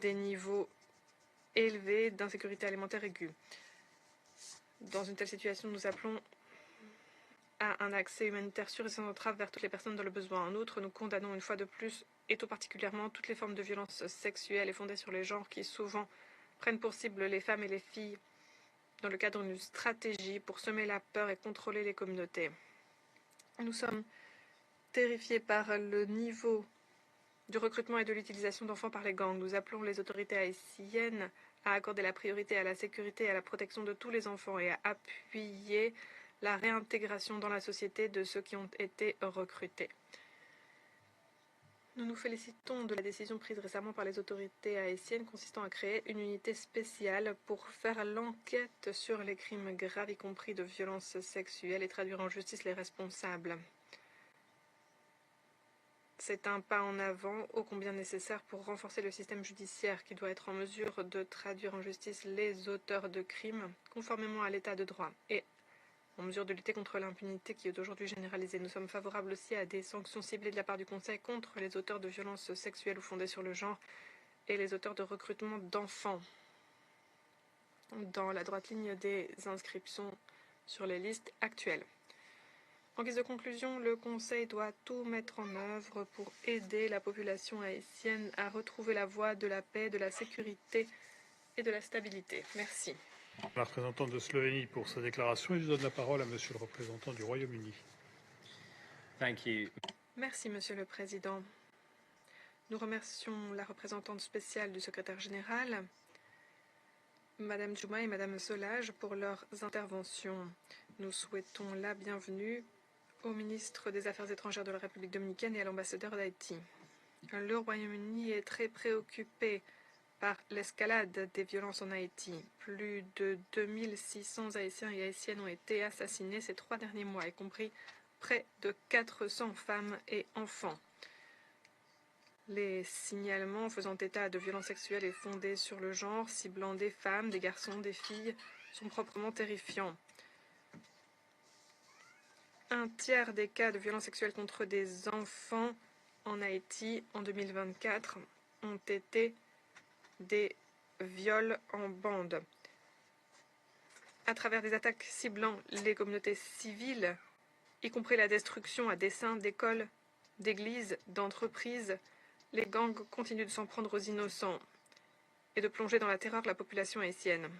Speaker 4: des niveaux élevés d'insécurité alimentaire aiguë. Dans une telle situation, nous appelons à un accès humanitaire sûr et sans entrave vers toutes les personnes dans le besoin. En outre, nous condamnons une fois de plus, et tout particulièrement, toutes les formes de violence sexuelle et fondées sur les genres qui souvent prennent pour cible les femmes et les filles dans le cadre d'une stratégie pour semer la peur et contrôler les communautés. Nous sommes terrifiés par le niveau du recrutement et de l'utilisation d'enfants par les gangs. Nous appelons les autorités haïtiennes à accorder la priorité à la sécurité et à la protection de tous les enfants et à appuyer la réintégration dans la société de ceux qui ont été recrutés. Nous nous félicitons de la décision prise récemment par les autorités haïtiennes consistant à créer une unité spéciale pour faire l'enquête sur les crimes graves, y compris de violences sexuelles, et traduire en justice les responsables. C'est un pas en avant ô combien nécessaire pour renforcer le système judiciaire qui doit être en mesure de traduire en justice les auteurs de crimes conformément à l'état de droit et en mesure de lutter contre l'impunité qui est aujourd'hui généralisée. Nous sommes favorables aussi à des sanctions ciblées de la part du Conseil contre les auteurs de violences sexuelles ou fondées sur le genre et les auteurs de recrutement d'enfants dans la droite ligne des inscriptions sur les listes actuelles. En guise de conclusion, le Conseil doit tout mettre en œuvre pour aider la population haïtienne à retrouver la voie de la paix, de la sécurité et de la stabilité. Merci.
Speaker 2: La représentante de Slovénie pour sa déclaration et je donne la parole à Monsieur le représentant du Royaume-Uni.
Speaker 4: Merci, Monsieur le Président. Nous remercions la représentante spéciale du secrétaire général, Madame Djouma et Madame Solage, pour leurs interventions. Nous souhaitons la bienvenue au ministre des Affaires étrangères de la République dominicaine et à l'ambassadeur d'Haïti. Le Royaume-Uni est très préoccupé par l'escalade des violences en Haïti. Plus de 2600 Haïtiens et Haïtiennes ont été assassinés ces 3 derniers mois, y compris près de 400 femmes et enfants. Les signalements faisant état de violences sexuelles et fondées sur le genre, ciblant des femmes, des garçons, des filles, sont proprement terrifiants. Un tiers des cas de violences sexuelles contre des enfants en Haïti en 2024 ont été des viols en bande. À travers des attaques ciblant les communautés civiles, y compris la destruction à dessein d'écoles, d'églises, d'entreprises, les gangs continuent de s'en prendre aux innocents et de plonger dans la terreur la population haïtienne.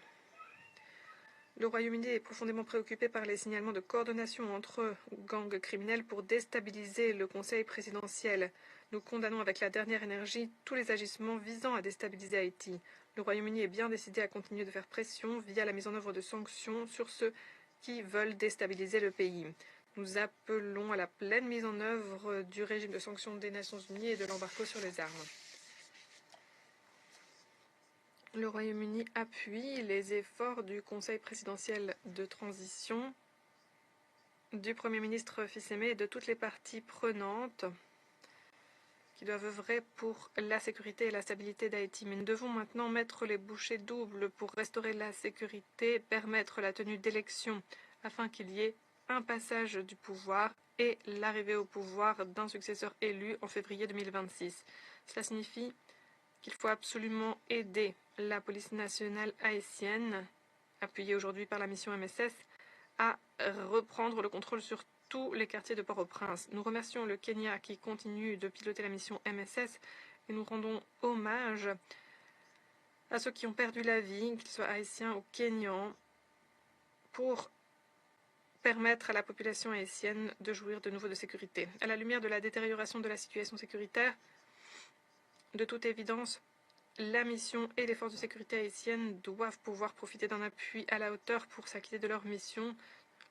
Speaker 4: Le Royaume-Uni est profondément préoccupé par les signalements de coordination entre gangs criminels pour déstabiliser le Conseil présidentiel. Nous condamnons avec la dernière énergie tous les agissements visant à déstabiliser Haïti. Le Royaume-Uni est bien décidé à continuer de faire pression via la mise en œuvre de sanctions sur ceux qui veulent déstabiliser le pays. Nous appelons à la pleine mise en œuvre du régime de sanctions des Nations Unies et de l'embargo sur les armes. Le Royaume-Uni appuie les efforts du Conseil présidentiel de transition, du Premier ministre Fils-Aimé et de toutes les parties prenantes qui doivent œuvrer pour la sécurité et la stabilité d'Haïti. Mais nous devons maintenant mettre les bouchées doubles pour restaurer la sécurité, permettre la tenue d'élections afin qu'il y ait un passage du pouvoir et l'arrivée au pouvoir d'un successeur élu en février 2026. Cela signifie qu'il faut absolument aider la police nationale haïtienne, appuyée aujourd'hui par la mission MSS, à reprendre le contrôle sur tous les quartiers de Port-au-Prince. Nous remercions le Kenya qui continue de piloter la mission MSS et nous rendons hommage à ceux qui ont perdu la vie, qu'ils soient haïtiens ou kenyans, pour permettre à la population haïtienne de jouir de nouveau de sécurité. À la lumière de la détérioration de la situation sécuritaire, de toute évidence, la mission et les forces de sécurité haïtiennes doivent pouvoir profiter d'un appui à la hauteur pour s'acquitter de leur mission.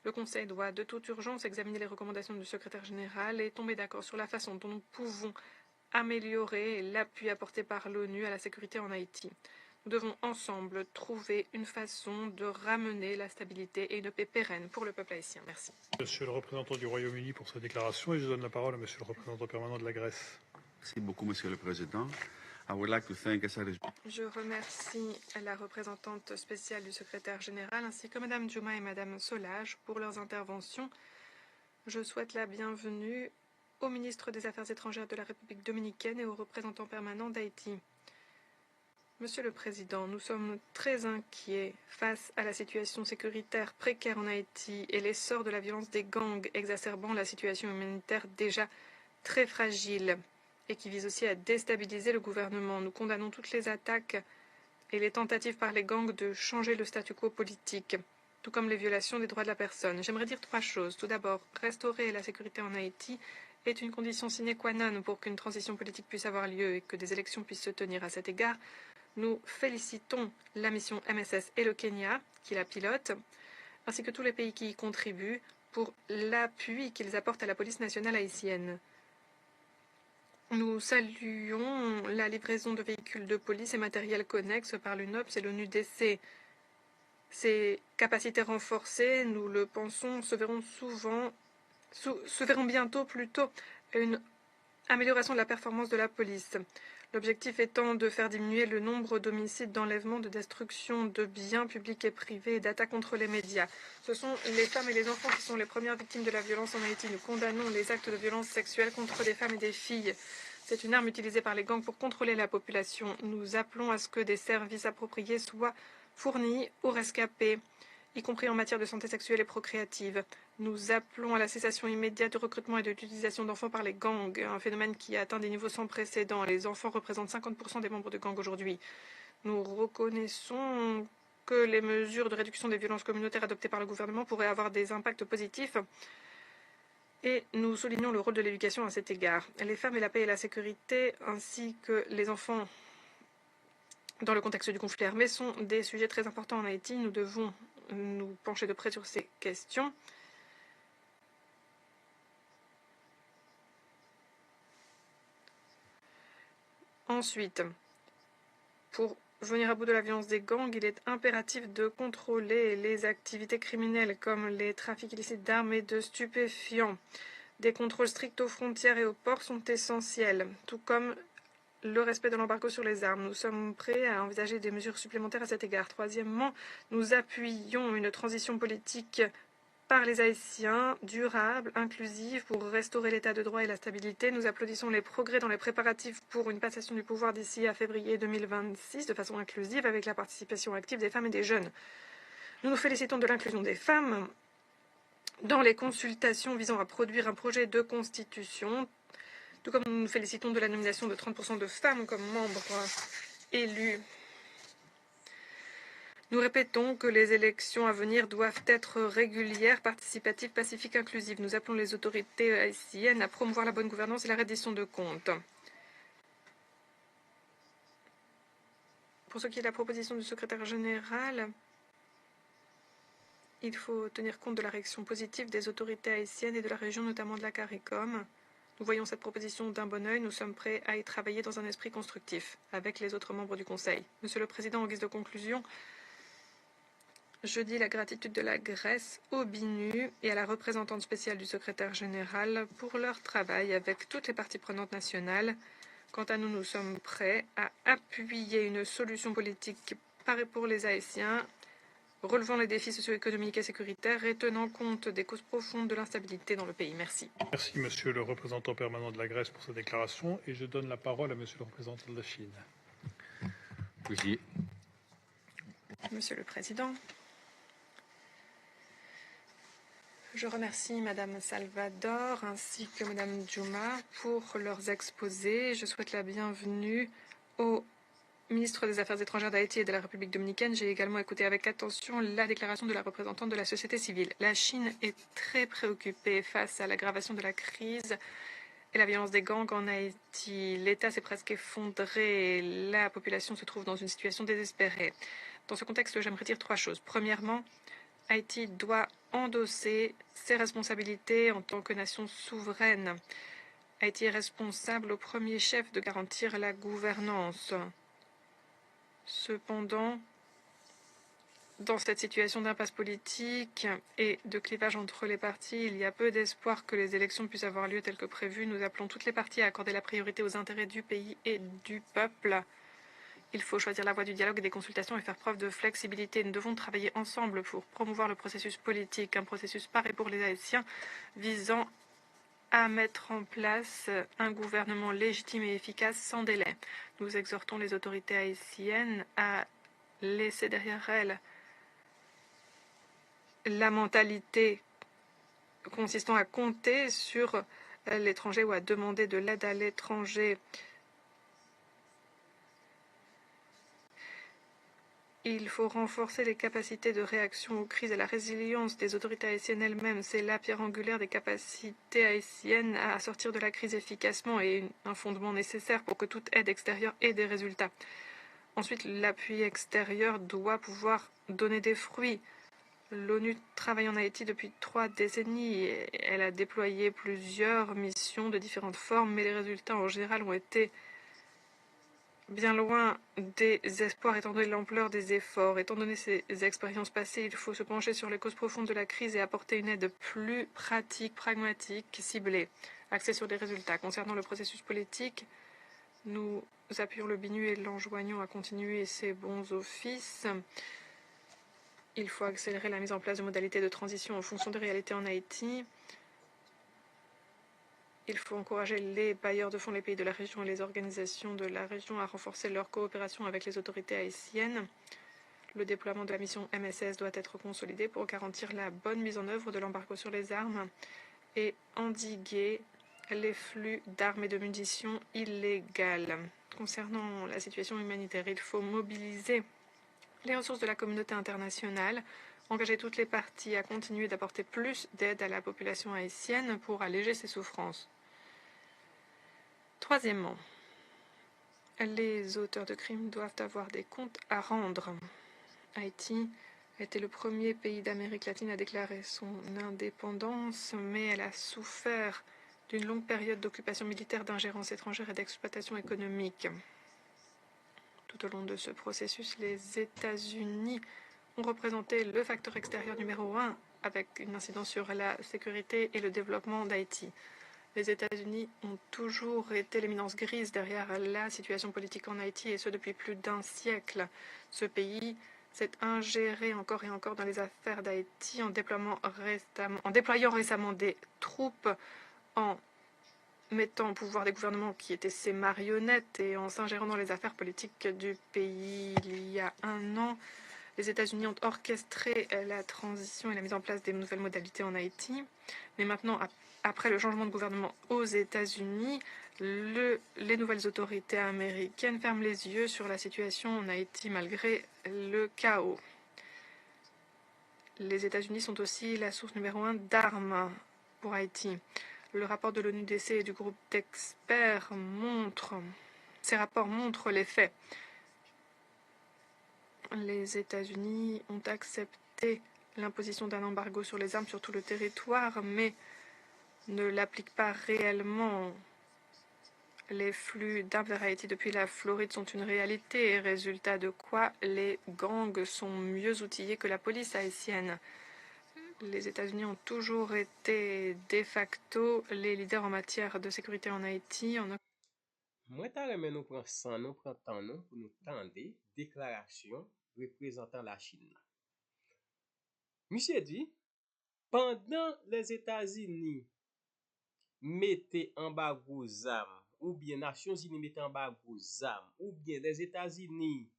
Speaker 4: Le Conseil doit de toute urgence examiner les recommandations du secrétaire général et tomber d'accord sur la façon dont nous pouvons améliorer l'appui apporté par l'ONU à la sécurité en Haïti. Nous devons ensemble trouver une façon de ramener la stabilité et une paix pérenne pour le peuple haïtien. Merci.
Speaker 2: Monsieur le représentant du Royaume-Uni pour sa déclaration et je donne la parole à Monsieur le représentant permanent de la Grèce.
Speaker 8: Merci beaucoup, Monsieur le Président.
Speaker 4: Je remercie la représentante spéciale du secrétaire général ainsi que Madame Djouma et Madame Solage pour leurs interventions. Je souhaite la bienvenue au ministre des Affaires étrangères de la République dominicaine et au représentant permanent d'Haïti. Monsieur le Président, nous sommes très inquiets face à la situation sécuritaire précaire en Haïti et l'essor de la violence des gangs exacerbant la situation humanitaire déjà très fragile et qui vise aussi à déstabiliser le gouvernement. Nous condamnons toutes les attaques et les tentatives par les gangs de changer le statu quo politique, tout comme les violations des droits de la personne. J'aimerais dire 3 choses. Tout d'abord, restaurer la sécurité en Haïti est une condition sine qua non pour qu'une transition politique puisse avoir lieu et que des élections puissent se tenir. À cet égard, nous félicitons la mission MSS et le Kenya, qui la pilote, ainsi que tous les pays qui y contribuent pour l'appui qu'ils apportent à la police nationale haïtienne. Nous saluons la livraison de véhicules de police et matériel connexe par l'UNOPS et l'ONUDC. Ces capacités renforcées, nous le pensons, se verront bientôt plutôt une amélioration de la performance de la police. L'objectif étant de faire diminuer le nombre d'homicides, d'enlèvements, de destruction de biens publics et privés et d'attaques contre les médias. Ce sont les femmes et les enfants qui sont les premières victimes de la violence en Haïti. Nous condamnons les actes de violence sexuelle contre des femmes et des filles. C'est une arme utilisée par les gangs pour contrôler la population. Nous appelons à ce que des services appropriés soient fournis aux rescapés, y compris en matière de santé sexuelle et procréative. Nous appelons à la cessation immédiate du recrutement et de l'utilisation d'enfants par les gangs, un phénomène qui a atteint des niveaux sans précédent. Les enfants représentent 50% des membres de gangs aujourd'hui. Nous reconnaissons que les mesures de réduction des violences communautaires adoptées par le gouvernement pourraient avoir des impacts positifs et nous soulignons le rôle de l'éducation à cet égard. Les femmes et la paix et la sécurité, ainsi que les enfants dans le contexte du conflit armé, sont des sujets très importants en Haïti. Nous devons nous pencher de près sur ces questions. Ensuite, pour venir à bout de la violence des gangs, il est impératif de contrôler les activités criminelles comme les trafics illicites d'armes et de stupéfiants. Des contrôles stricts aux frontières et aux ports sont essentiels, tout comme le respect de l'embargo sur les armes. Nous sommes prêts à envisager des mesures supplémentaires à cet égard. Troisièmement, nous appuyons une transition politique par les Haïtiens, durable, inclusive, pour restaurer l'état de droit et la stabilité. Nous applaudissons les progrès dans les préparatifs pour une passation du pouvoir d'ici à février 2026 de façon inclusive avec la participation active des femmes et des jeunes. Nous nous félicitons de l'inclusion des femmes dans les consultations visant à produire un projet de constitution, tout comme nous nous félicitons de la nomination de 30% de femmes comme membres élus. Nous répétons que les élections à venir doivent être régulières, participatives, pacifiques, inclusives. Nous appelons les autorités haïtiennes à promouvoir la bonne gouvernance et la reddition de comptes. Pour ce qui est de la proposition du secrétaire général, il faut tenir compte de la réaction positive des autorités haïtiennes et de la région, notamment de la CARICOM. Nous voyons cette proposition d'un bon œil. Nous sommes prêts à y travailler dans un esprit constructif avec les autres membres du Conseil. Monsieur le Président, en guise de conclusion, je dis la gratitude de la Grèce au BINU et à la représentante spéciale du secrétaire général pour leur travail avec toutes les parties prenantes nationales. Quant à nous, nous sommes prêts à appuyer une solution politique pour les Haïtiens, relevant les défis socio-économiques et sécuritaires et tenant compte des causes profondes de l'instabilité dans le pays. Merci.
Speaker 2: Merci, Monsieur le représentant permanent de la Grèce, pour cette déclaration. Et je donne la parole à Monsieur le représentant de la Chine.
Speaker 8: Oui.
Speaker 4: Monsieur le Président, je remercie Madame Salvador ainsi que Madame Juma pour leurs exposés. Je souhaite la bienvenue au ministre des Affaires étrangères d'Haïti et de la République dominicaine. J'ai également écouté avec attention la déclaration de la représentante de la société civile. La Chine est très préoccupée face à l'aggravation de la crise et la violence des gangs en Haïti. L'État s'est presque effondré et la population se trouve dans une situation désespérée. Dans ce contexte, j'aimerais dire 3 choses. Premièrement, Haïti doit endosser ses responsabilités en tant que nation souveraine. Haïti est responsable au premier chef de garantir la gouvernance. Cependant, dans cette situation d'impasse politique et de clivage entre les partis, il y a peu d'espoir que les élections puissent avoir lieu telles que prévues. Nous appelons toutes les parties à accorder la priorité aux intérêts du pays et du peuple. Il faut choisir la voie du dialogue et des consultations et faire preuve de flexibilité. Nous devons travailler ensemble pour promouvoir le processus politique, un processus par et pour les Haïtiens visant à mettre en place un gouvernement légitime et efficace sans délai. Nous exhortons les autorités haïtiennes à laisser derrière elles la mentalité consistant à compter sur l'étranger ou à demander de l'aide à l'étranger. Il faut renforcer les capacités de réaction aux crises et la résilience des autorités haïtiennes elles-mêmes. C'est la pierre angulaire des capacités haïtiennes à sortir de la crise efficacement et un fondement nécessaire pour que toute aide extérieure ait des résultats. Ensuite, l'appui extérieur doit pouvoir donner des fruits. L'ONU travaille en Haïti depuis 3 décennies. Elle a déployé plusieurs missions de différentes formes, mais les résultats en général ont été bien loin des espoirs étant donné l'ampleur des efforts. Étant donné ces expériences passées, il faut se pencher sur les causes profondes de la crise et apporter une aide plus pratique, pragmatique, ciblée, axée sur des résultats. Concernant le processus politique, nous appuyons le BNU et l'enjoignons à continuer ses bons offices. Il faut accélérer la mise en place de modalités de transition en fonction des réalités en Haïti. Il faut encourager les bailleurs de fonds, les pays de la région et les organisations de la région à renforcer leur coopération avec les autorités haïtiennes. Le déploiement de la mission MSS doit être consolidé pour garantir la bonne mise en œuvre de l'embargo sur les armes et endiguer les flux d'armes et de munitions illégales. Concernant la situation humanitaire, il faut mobiliser les ressources de la communauté internationale, engager toutes les parties à continuer d'apporter plus d'aide à la population haïtienne pour alléger ses souffrances. Troisièmement, les auteurs de crimes doivent avoir des comptes à rendre. Haïti a été le premier pays d'Amérique latine à déclarer son indépendance, mais elle a souffert d'une longue période d'occupation militaire, d'ingérence étrangère et d'exploitation économique. Tout au long de ce processus, les États-Unis ont représenté le facteur extérieur numéro 1 avec une incidence sur la sécurité et le développement d'Haïti. Les États-Unis ont toujours été l'éminence grise derrière la situation politique en Haïti, et ce depuis plus d'1 siècle. Ce pays s'est ingéré encore et encore dans les affaires d'Haïti en déployant récemment des troupes, en mettant au pouvoir des gouvernements qui étaient ses marionnettes et en s'ingérant dans les affaires politiques du pays. Il y a 1 an, les États-Unis ont orchestré la transition et la mise en place des nouvelles modalités en Haïti. Mais maintenant, après le changement de gouvernement aux États-Unis, les nouvelles autorités américaines ferment les yeux sur la situation en Haïti malgré le chaos. Les États-Unis sont aussi la source numéro 1 d'armes pour Haïti. Le rapport de l'ONUDC et du groupe d'experts ces rapports montrent les faits. Les États-Unis ont accepté l'imposition d'un embargo sur les armes sur tout le territoire, mais ne l'appliquent pas réellement. Les flux d'armes vers Haïti depuis la Floride sont une réalité, résultat de quoi les gangs sont mieux outillés que la police haïtienne. Les États-Unis ont toujours été de facto les leaders en matière de sécurité en Haïti.
Speaker 1: Moi, ta remen nou pran san nou, pran tan nou pou nou tande deklarasyon reprezentant la Chine. Monsieur dit, pendant les États-Unis mettaient embargo zam, ou bien Nations Unies mettaient embargo zam, ou bien les États-Unis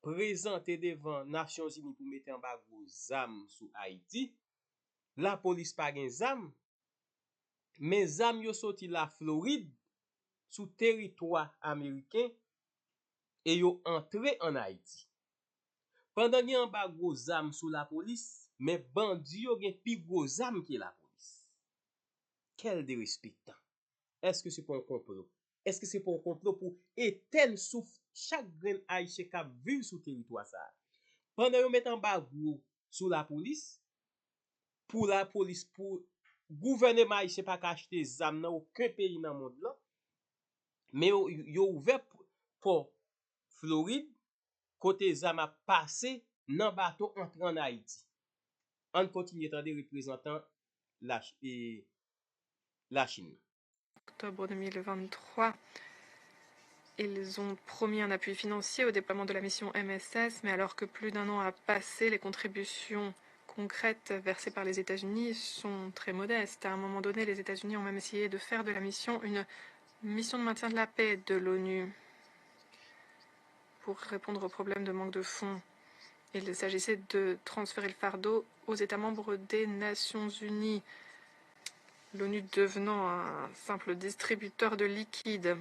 Speaker 1: présentaient devant Nations Unies pour mettre embargo zam sous Haïti, la police pa gen zam, mais zam yo sorti la Floride sous territoire américain et yo entré en Haïti. Pendant gen embargo zam sous la police, mais bandi yo gen pi gros zam que la police. Quel dérespectant. Est-ce que c'est pour un complot? Est-ce que c'est pour un complot pour éteindre souffle chaque grain haïtien qui vivre sous territoire ça? Pendant yo met embargo sous la police, pour gouvernement haïtien pas acheter zam dans aucun pays dans le monde là, mais yo ouvert pour Floride côté zam a passé dans bateau entre en Haïti. On continue à des représentants la Chine.
Speaker 4: Octobre 2023, ils ont promis un appui financier au déploiement de la mission MSS, mais alors que plus d'1 an a passé, les contributions concrètes versées par les États-Unis sont très modestes. À un moment donné, les États-Unis ont même essayé de faire de la mission une mission de maintien de la paix de l'ONU pour répondre aux problèmes de manque de fonds. Il s'agissait de transférer le fardeau aux États membres des Nations Unies, l'ONU devenant un simple distributeur de liquide.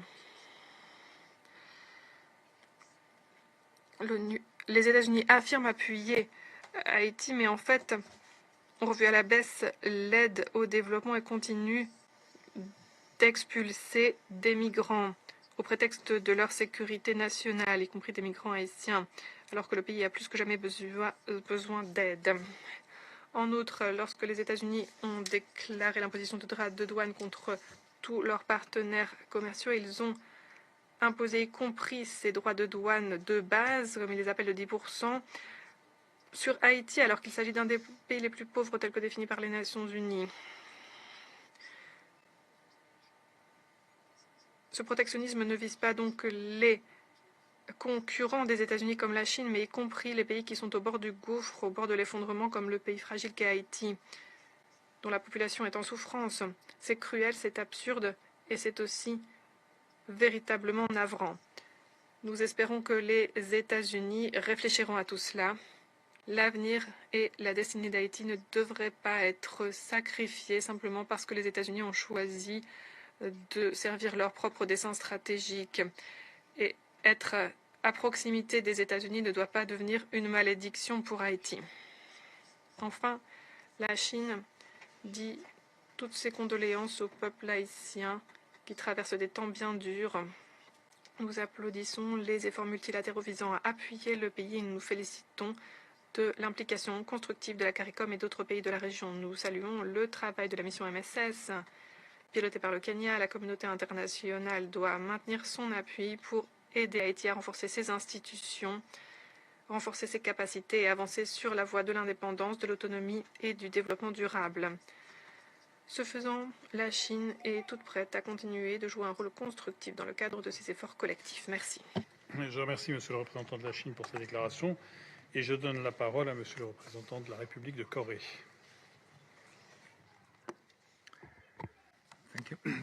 Speaker 4: Les États-Unis affirment appuyer Haïti, mais en fait ont revu à la baisse l'aide au développement et continuent d'expulser des migrants au prétexte de leur sécurité nationale, y compris des migrants haïtiens, alors que le pays a plus que jamais besoin d'aide. En outre, lorsque les États-Unis ont déclaré l'imposition de droits de douane contre tous leurs partenaires commerciaux, ils ont imposé, y compris ces droits de douane de base, comme ils les appellent de 10%, sur Haïti, alors qu'il s'agit d'un des pays les plus pauvres tels que définis par les Nations Unies. Ce protectionnisme ne vise pas donc les concurrents des États-Unis comme la Chine, mais y compris les pays qui sont au bord du gouffre, au bord de l'effondrement, comme le pays fragile qu'est Haïti, dont la population est en souffrance. C'est cruel, c'est absurde, et c'est aussi véritablement navrant. Nous espérons que les États-Unis réfléchiront à tout cela. L'avenir et la destinée d'Haïti ne devraient pas être sacrifiés simplement parce que les États-Unis ont choisi de servir leurs propres desseins stratégiques. Et être à proximité des États-Unis ne doit pas devenir une malédiction pour Haïti. Enfin, la Chine dit toutes ses condoléances au peuple haïtien qui traverse des temps bien durs. Nous applaudissons les efforts multilatéraux visant à appuyer le pays et nous nous félicitons de l'implication constructive de la CARICOM et d'autres pays de la région. Nous saluons le travail de la mission MSS, pilotée par le Kenya. La communauté internationale doit maintenir son appui pour aider Haïti à renforcer ses institutions, renforcer ses capacités et avancer sur la voie de l'indépendance, de l'autonomie et du développement durable. Ce faisant, la Chine est toute prête à continuer de jouer un rôle constructif dans le cadre de ces efforts collectifs. Merci.
Speaker 2: Je remercie Monsieur le représentant de la Chine pour ces déclarations et je donne la parole à Monsieur le représentant de la République de Corée.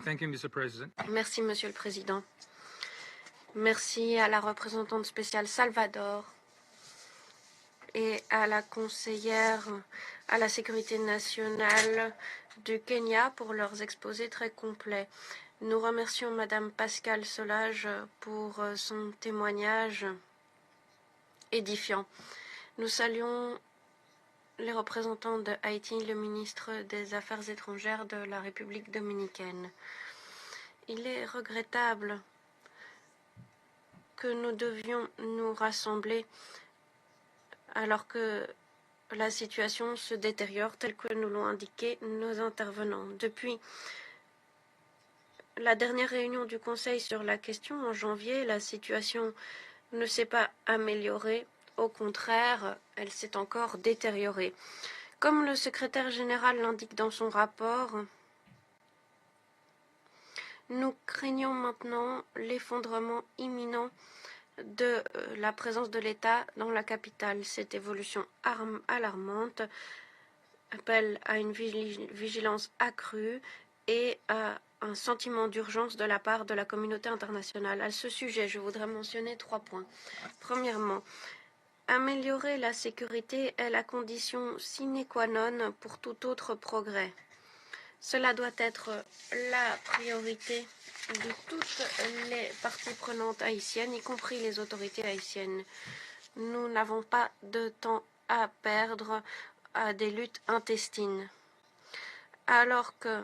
Speaker 8: Thank you, Mr. President.
Speaker 6: Merci, Monsieur le Président. Merci à la représentante spéciale Salvador et à la conseillère à la sécurité nationale du Kenya pour leurs exposés très complets. Nous remercions Madame Pascale Solage pour son témoignage édifiant. Nous saluons les représentants de Haïti, le ministre des Affaires étrangères de la République dominicaine. Il est regrettable que nous devions nous rassembler alors que la situation se détériore telle que nous l'ont indiqué nos intervenants. Depuis la dernière réunion du Conseil sur la question en janvier, la situation ne s'est pas améliorée. Au contraire, elle s'est encore détériorée. Comme le secrétaire général l'indique dans son rapport, nous craignons maintenant l'effondrement imminent de la présence de l'État dans la capitale. Cette évolution alarmante appelle à une vigilance accrue et à un sentiment d'urgence de la part de la communauté internationale. À ce sujet, je voudrais mentionner 3 points. Premièrement, améliorer la sécurité est la condition sine qua non pour tout autre progrès. Cela doit être la priorité de toutes les parties prenantes haïtiennes, y compris les autorités haïtiennes. Nous n'avons pas de temps à perdre à des luttes intestines. Alors que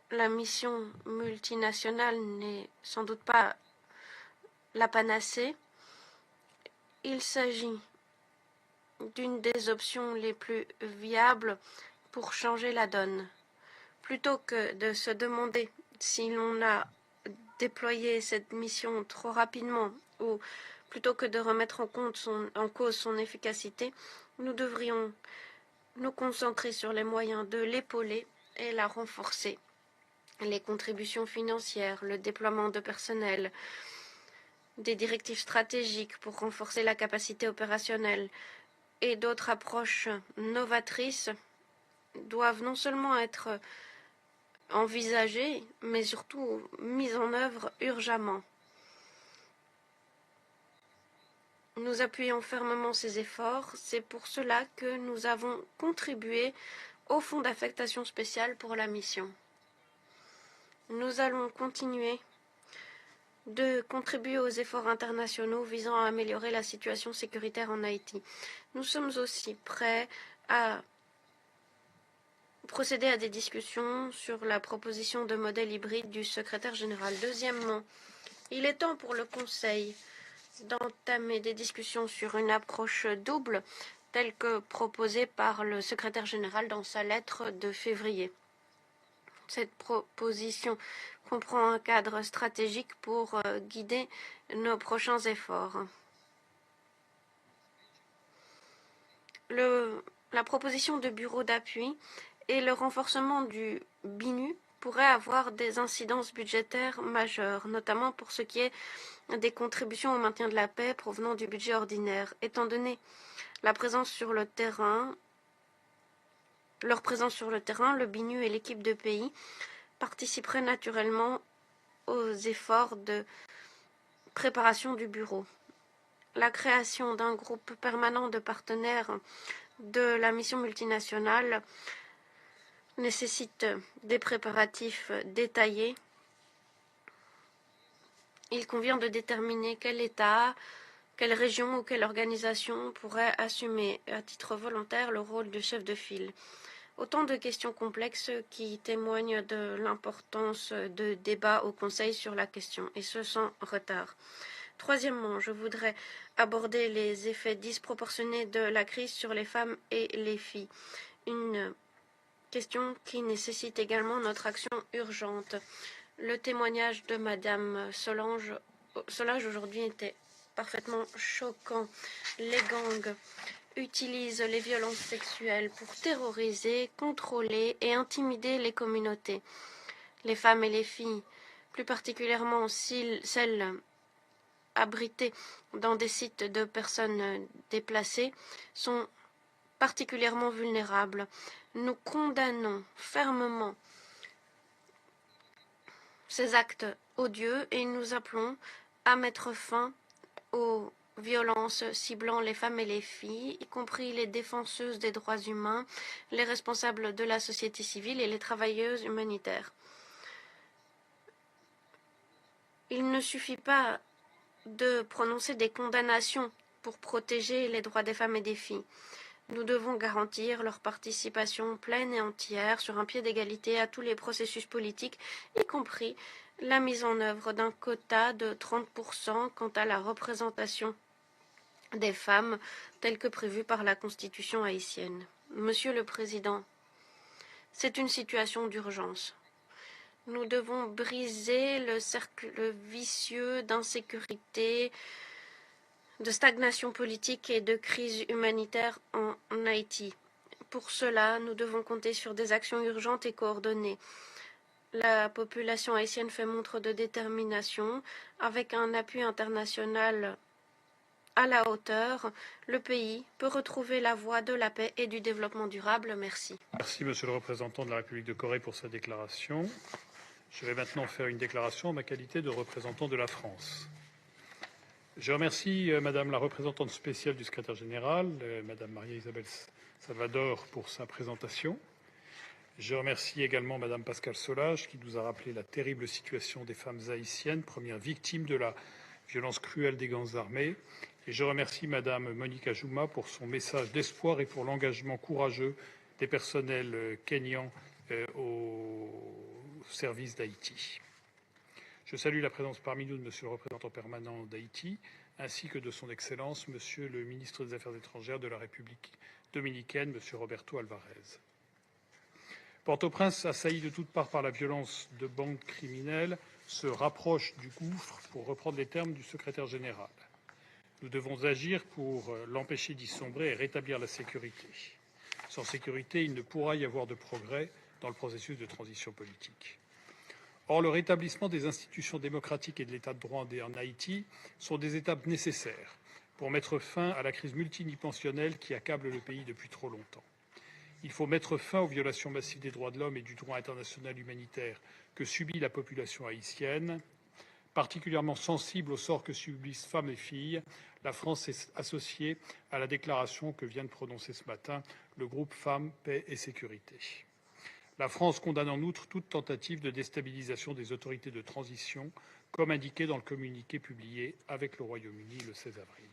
Speaker 6: la mission multinationale n'est sans doute pas la panacée, il s'agit d'une des options les plus viables pour changer la donne. Plutôt que de se demander si l'on a déployé cette mission trop rapidement ou plutôt que de remettre en cause son efficacité, nous devrions nous concentrer sur les moyens de l'épauler et la renforcer. Les contributions financières, le déploiement de personnel, des directives stratégiques pour renforcer la capacité opérationnelle, et d'autres approches novatrices doivent non seulement être envisagées, mais surtout mises en œuvre urgemment. Nous appuyons fermement ces efforts. C'est pour cela que nous avons contribué au Fonds d'affectation spéciale pour la mission. Nous allons continuer de contribuer aux efforts internationaux visant à améliorer la situation sécuritaire en Haïti. Nous sommes aussi prêts à procéder à des discussions sur la proposition de modèle hybride du secrétaire général. Deuxièmement, il est temps pour le Conseil d'entamer des discussions sur une approche double telle que proposée par le secrétaire général dans sa lettre de février. Cette proposition comprend un cadre stratégique pour guider nos prochains efforts. La proposition de bureau d'appui et le renforcement du BINU pourraient avoir des incidences budgétaires majeures, notamment pour ce qui est des contributions au maintien de la paix provenant du budget ordinaire. Étant donné la présence sur le terrain, leur présence sur le terrain, le BINU et l'équipe de pays participeraient naturellement aux efforts de préparation du bureau. La création d'un groupe permanent de partenaires de la mission multinationale nécessite des préparatifs détaillés. Il convient de déterminer quel État, quelle région ou quelle organisation pourrait assumer à titre volontaire le rôle de chef de file. Autant de questions complexes qui témoignent de l'importance de débats au Conseil sur la question, et ce sans retard. Troisièmement, je voudrais aborder les effets disproportionnés de la crise sur les femmes et les filles. Une question qui nécessite également notre action urgente. Le témoignage de Madame Solange aujourd'hui était parfaitement choquant. Les gangs utilisent les violences sexuelles pour terroriser, contrôler et intimider les communautés. Les femmes et les filles, plus particulièrement celles abritées dans des sites de personnes déplacées, sont particulièrement vulnérables. Nous condamnons fermement ces actes odieux et nous appelons à mettre fin aux violences ciblant les femmes et les filles, y compris les défenseuses des droits humains, les responsables de la société civile et les travailleuses humanitaires. Il ne suffit pas de prononcer des condamnations pour protéger les droits des femmes et des filles. Nous devons garantir leur participation pleine et entière sur un pied d'égalité à tous les processus politiques, y compris la mise en œuvre d'un quota de 30% quant à la représentation des femmes telle que prévue par la Constitution haïtienne. Monsieur le Président, c'est une situation d'urgence. Nous devons briser le cercle vicieux d'insécurité, de stagnation politique et de crise humanitaire en Haïti. Pour cela, nous devons compter sur des actions urgentes et coordonnées. La population haïtienne fait montre de détermination. Avec un appui international à la hauteur, le pays peut retrouver la voie de la paix et du développement durable. Merci.
Speaker 2: Merci, Monsieur le représentant de la République de Corée, pour sa déclaration. Je vais maintenant faire une déclaration en ma qualité de représentant de la France. Je remercie Madame la représentante spéciale du secrétaire général, Madame Maria-Isabelle Salvador, pour sa présentation. Je remercie également Madame Pascale Solage, qui nous a rappelé la terrible situation des femmes haïtiennes, premières victimes de la violence cruelle des gangs armés. Et je remercie Madame Monique Ajouma pour son message d'espoir et pour l'engagement courageux des personnels kenyans au service d'Haïti. Je salue la présence parmi nous de Monsieur le représentant permanent d'Haïti, ainsi que de son Excellence, Monsieur le ministre des Affaires étrangères de la République dominicaine, Monsieur Roberto Alvarez. Port-au-Prince, assailli de toutes parts par la violence de bandes criminelles, se rapproche du gouffre, pour reprendre les termes du secrétaire général. Nous devons agir pour l'empêcher d'y sombrer et rétablir la sécurité. Sans sécurité, il ne pourra y avoir de progrès dans le processus de transition politique. Or, le rétablissement des institutions démocratiques et de l'état de droit en Haïti sont des étapes nécessaires pour mettre fin à la crise multidimensionnelle qui accable le pays depuis trop longtemps. Il faut mettre fin aux violations massives des droits de l'homme et du droit international humanitaire que subit la population haïtienne. Particulièrement sensible au sort que subissent femmes et filles, la France est associée à la déclaration que vient de prononcer ce matin le groupe Femmes, Paix et Sécurité. La France condamne en outre toute tentative de déstabilisation des autorités de transition, comme indiqué dans le communiqué publié avec le Royaume-Uni le 16 avril.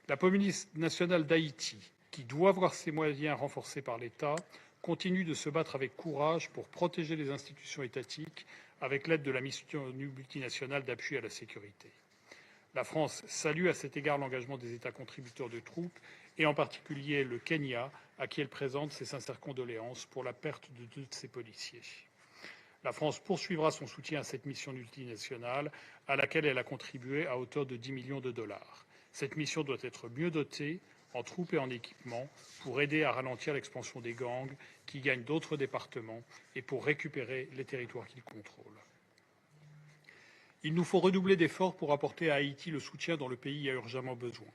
Speaker 2: La police nationale d'Haïti, qui doit voir ses moyens renforcés par l'État, continue de se battre avec courage pour protéger les institutions étatiques avec l'aide de la mission multinationale d'appui à la sécurité. La France salue à cet égard l'engagement des États contributeurs de troupes et en particulier le Kenya, à qui elle présente ses sincères condoléances pour la perte de 2 de ses policiers. La France poursuivra son soutien à cette mission multinationale à laquelle elle a contribué à hauteur de 10 millions de dollars. Cette mission doit être mieux dotée en troupes et en équipements pour aider à ralentir l'expansion des gangs qui gagnent d'autres départements et pour récupérer les territoires qu'ils contrôlent. Il nous faut redoubler d'efforts pour apporter à Haïti le soutien dont le pays a urgemment besoin.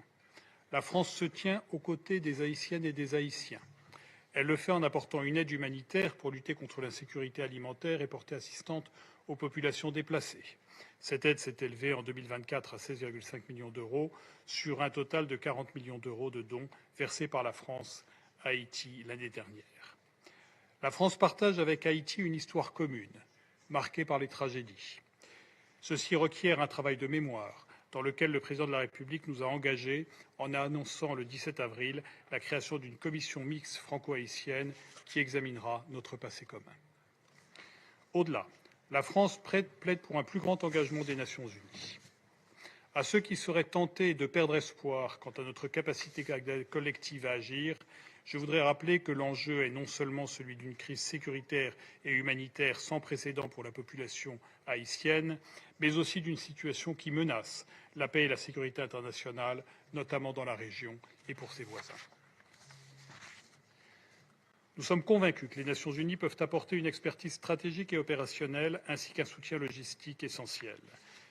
Speaker 2: La France se tient aux côtés des Haïtiennes et des Haïtiens. Elle le fait en apportant une aide humanitaire pour lutter contre l'insécurité alimentaire et porter assistance aux populations déplacées. Cette aide s'est élevée en 2024 à 16,5 millions d'euros sur un total de 40 millions d'euros de dons versés par la France à Haïti l'année dernière. La France partage avec Haïti une histoire commune, marquée par les tragédies. Ceci requiert un travail de mémoire dans lequel le président de la République nous a engagés en annonçant le 17 avril la création d'une commission mixte franco-haïtienne qui examinera notre passé commun. Au-delà, la France plaide pour un plus grand engagement des Nations unies. À ceux qui seraient tentés de perdre espoir quant à notre capacité collective à agir, je voudrais rappeler que l'enjeu est non seulement celui d'une crise sécuritaire et humanitaire sans précédent pour la population haïtienne, mais aussi d'une situation qui menace la paix et la sécurité internationale, notamment dans la région et pour ses voisins. Nous sommes convaincus que les Nations unies peuvent apporter une expertise stratégique et opérationnelle ainsi qu'un soutien logistique essentiel.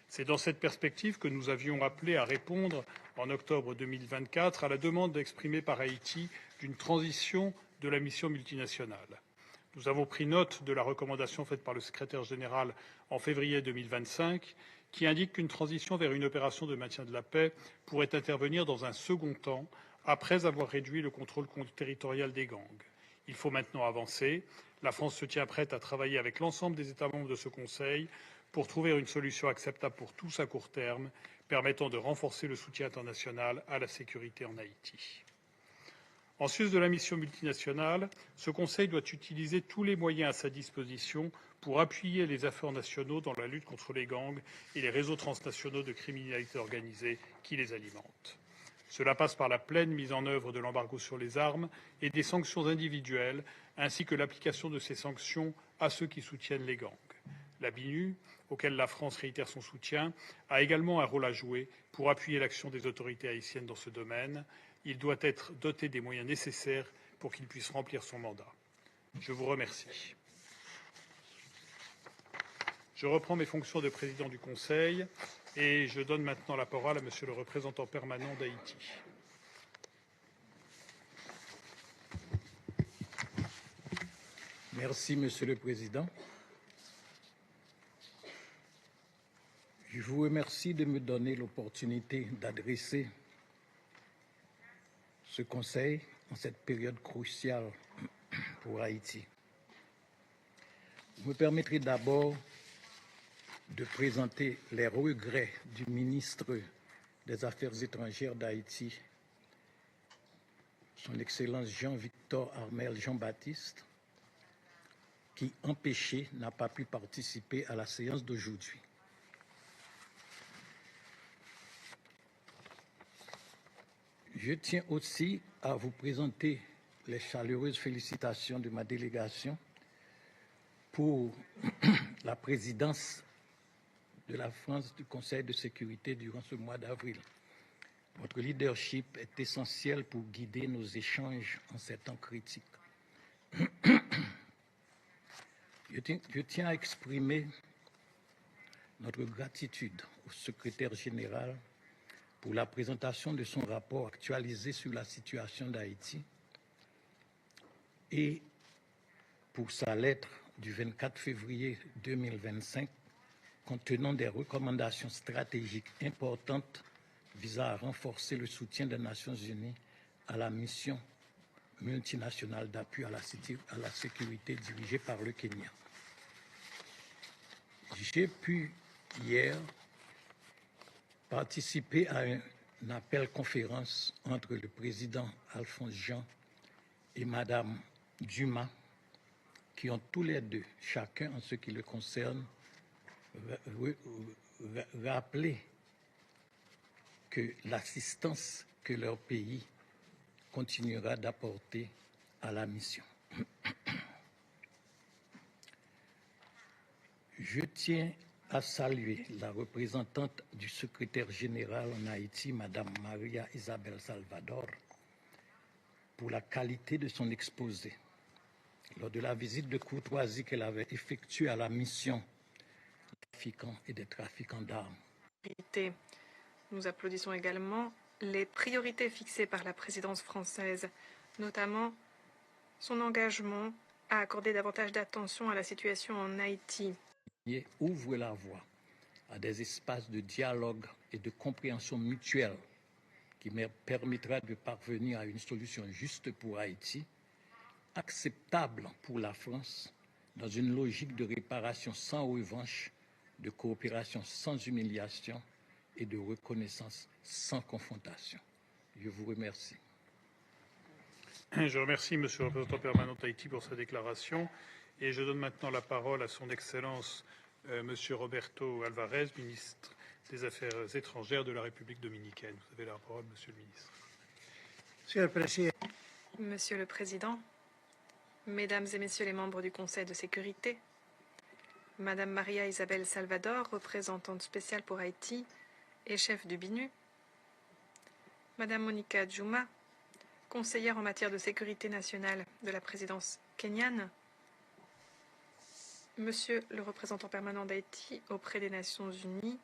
Speaker 2: C'est dans cette perspective que nous avions appelé à répondre en octobre 2024 à la demande exprimée par Haïti d'une transition de la mission multinationale. Nous avons pris note de la recommandation faite par le secrétaire général en février 2025 qui indique qu'une transition vers une opération de maintien de la paix pourrait intervenir dans un second temps après avoir réduit le contrôle territorial des gangs. Il faut maintenant avancer. La France se tient prête à travailler avec l'ensemble des États membres de ce Conseil pour trouver une solution acceptable pour tous à court terme, permettant de renforcer le soutien international à la sécurité en Haïti. En sus de la mission multinationale, ce Conseil doit utiliser tous les moyens à sa disposition pour appuyer les efforts nationaux dans la lutte contre les gangs et les réseaux transnationaux de criminalité organisée qui les alimentent. Cela passe par la pleine mise en œuvre de l'embargo sur les armes et des sanctions individuelles, ainsi que l'application de ces sanctions à ceux qui soutiennent les gangs. La BINU, auquel la France réitère son soutien, a également un rôle à jouer pour appuyer l'action des autorités haïtiennes dans ce domaine. Il doit être doté des moyens nécessaires pour qu'il puisse remplir son mandat. Je vous remercie. Je reprends mes fonctions de président du Conseil et je donne maintenant la parole à Monsieur le représentant permanent d'Haïti.
Speaker 9: Merci, Monsieur le Président. Je vous remercie de me donner l'opportunité d'adresser ce Conseil en cette période cruciale pour Haïti. Vous me permettrez d'abord de présenter les regrets du ministre des Affaires étrangères d'Haïti, son Excellence Jean-Victor Armel Jean-Baptiste, qui, empêché, n'a pas pu participer à la séance d'aujourd'hui. Je tiens aussi à vous présenter les chaleureuses félicitations de ma délégation pour la présidence de la France du Conseil de sécurité durant ce mois d'avril. Votre leadership est essentiel pour guider nos échanges en ces temps critiques. Je tiens à exprimer notre gratitude au secrétaire général pour la présentation de son rapport actualisé sur la situation d'Haïti et pour sa lettre du 24 février 2025 contenant des recommandations stratégiques importantes visant à renforcer le soutien des Nations Unies à la mission multinationale d'appui à la sécurité dirigée par le Kenya. J'ai pu hier participer à un appel-conférence entre le président Alphonse Jean et Madame Dumas, qui ont tous les deux, chacun en ce qui le concerne, rappelé que l'assistance que leur pays continuera d'apporter à la mission. Je tiens à saluer la représentante du secrétaire général en Haïti, Madame Maria Isabel Salvador, pour la qualité de son exposé. Lors de la visite de courtoisie qu'elle avait effectuée à la mission des trafiquants et des trafiquants d'armes.
Speaker 4: Nous applaudissons également les priorités fixées par la présidence française, notamment son engagement à accorder davantage d'attention à la situation en Haïti.
Speaker 9: Ouvre la voie à des espaces de dialogue et de compréhension mutuelle qui permettra de parvenir à une solution juste pour Haïti, acceptable pour la France, dans une logique de réparation sans revanche, de coopération sans humiliation et de reconnaissance sans confrontation. Je vous remercie.
Speaker 2: Je remercie M. le représentant permanent d'Haïti pour sa déclaration et je donne maintenant la parole à son Excellence M. Roberto Alvarez, ministre des Affaires étrangères de la République dominicaine. Vous avez la parole, Monsieur le ministre.
Speaker 4: Monsieur le Président, Mesdames et Messieurs les membres du Conseil de sécurité, Madame Maria Isabel Salvador, représentante spéciale pour Haïti et chef du BINU, Madame Monica Djouma, conseillère en matière de sécurité nationale de la présidence kenyane, Monsieur le représentant permanent d'Haïti auprès des Nations Unies,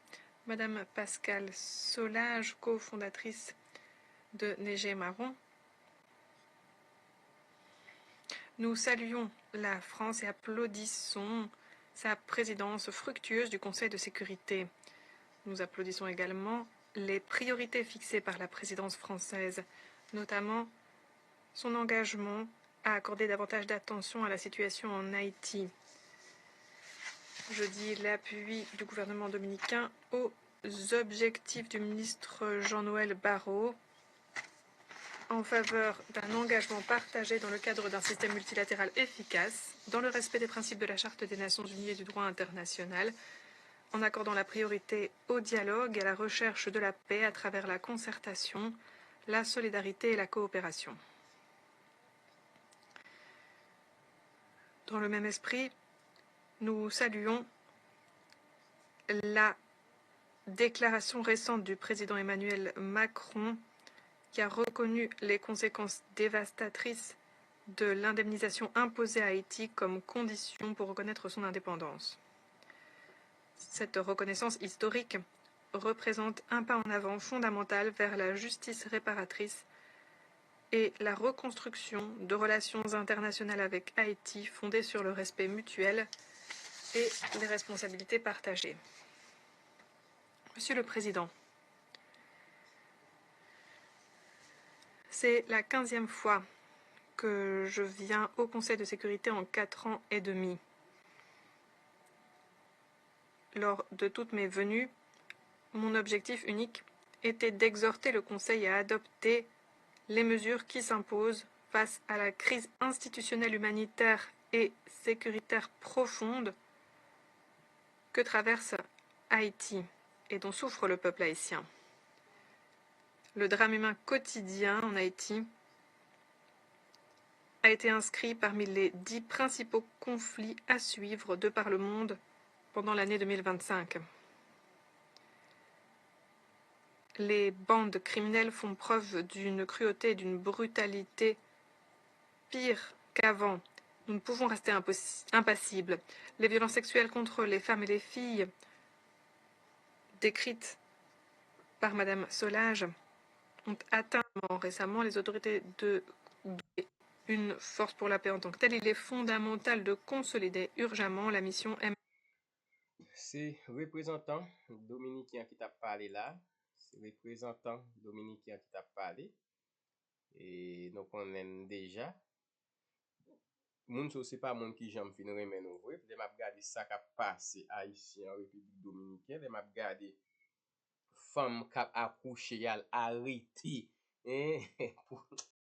Speaker 4: Madame Pascale Solage, cofondatrice de Neige Marron, nous saluons la France et applaudissons sa présidence fructueuse du Conseil de sécurité. Nous applaudissons également les priorités fixées par la présidence française, notamment son engagement à accorder davantage d'attention à la situation en Haïti. Je dis l'appui du gouvernement dominicain aux objectifs du ministre Jean-Noël Barrot en faveur d'un engagement partagé dans le cadre d'un système multilatéral efficace, dans le respect des principes de la Charte des Nations Unies et du droit international, en accordant la priorité au dialogue et à la recherche de la paix à travers la concertation, la solidarité et la coopération. Dans le même esprit, nous saluons la déclaration récente du président Emmanuel Macron qui a reconnu les conséquences dévastatrices de l'indemnisation imposée à Haïti comme condition pour reconnaître son indépendance. Cette reconnaissance historique représente un pas en avant fondamental vers la justice réparatrice et la reconstruction de relations internationales avec Haïti fondées sur le respect mutuel et les responsabilités partagées. Monsieur le Président, c'est la 15e fois que je viens au Conseil de sécurité en 4 ans et demi. Lors de toutes mes venues, mon objectif unique était d'exhorter le Conseil à adopter les mesures qui s'imposent face à la crise institutionnelle, humanitaire et sécuritaire profonde que traverse Haïti et dont souffre le peuple haïtien. Le drame humain quotidien en Haïti a été inscrit parmi les 10 principaux conflits à suivre de par le monde pendant l'année 2025. Les bandes criminelles font preuve d'une cruauté et d'une brutalité pire qu'avant. Nous ne pouvons rester impassibles. Les violences sexuelles contre les femmes et les filles, décrites par Madame Solage ont atteint récemment les autorités de une force pour la paix en tant que telle. Il est fondamental de consolider urgemment la mission M.
Speaker 1: C'est représentant dominicain qui t'a parlé là. C'est représentant dominicain qui t'a parlé. Et nous connaissons déjà. Moun so c'est pas moun qui j'aime fin remen nou vre. De m'a gade ça qui a passé haïtien en République Dominicaine. De m'a gade femme qui a accouché, yal arrêté.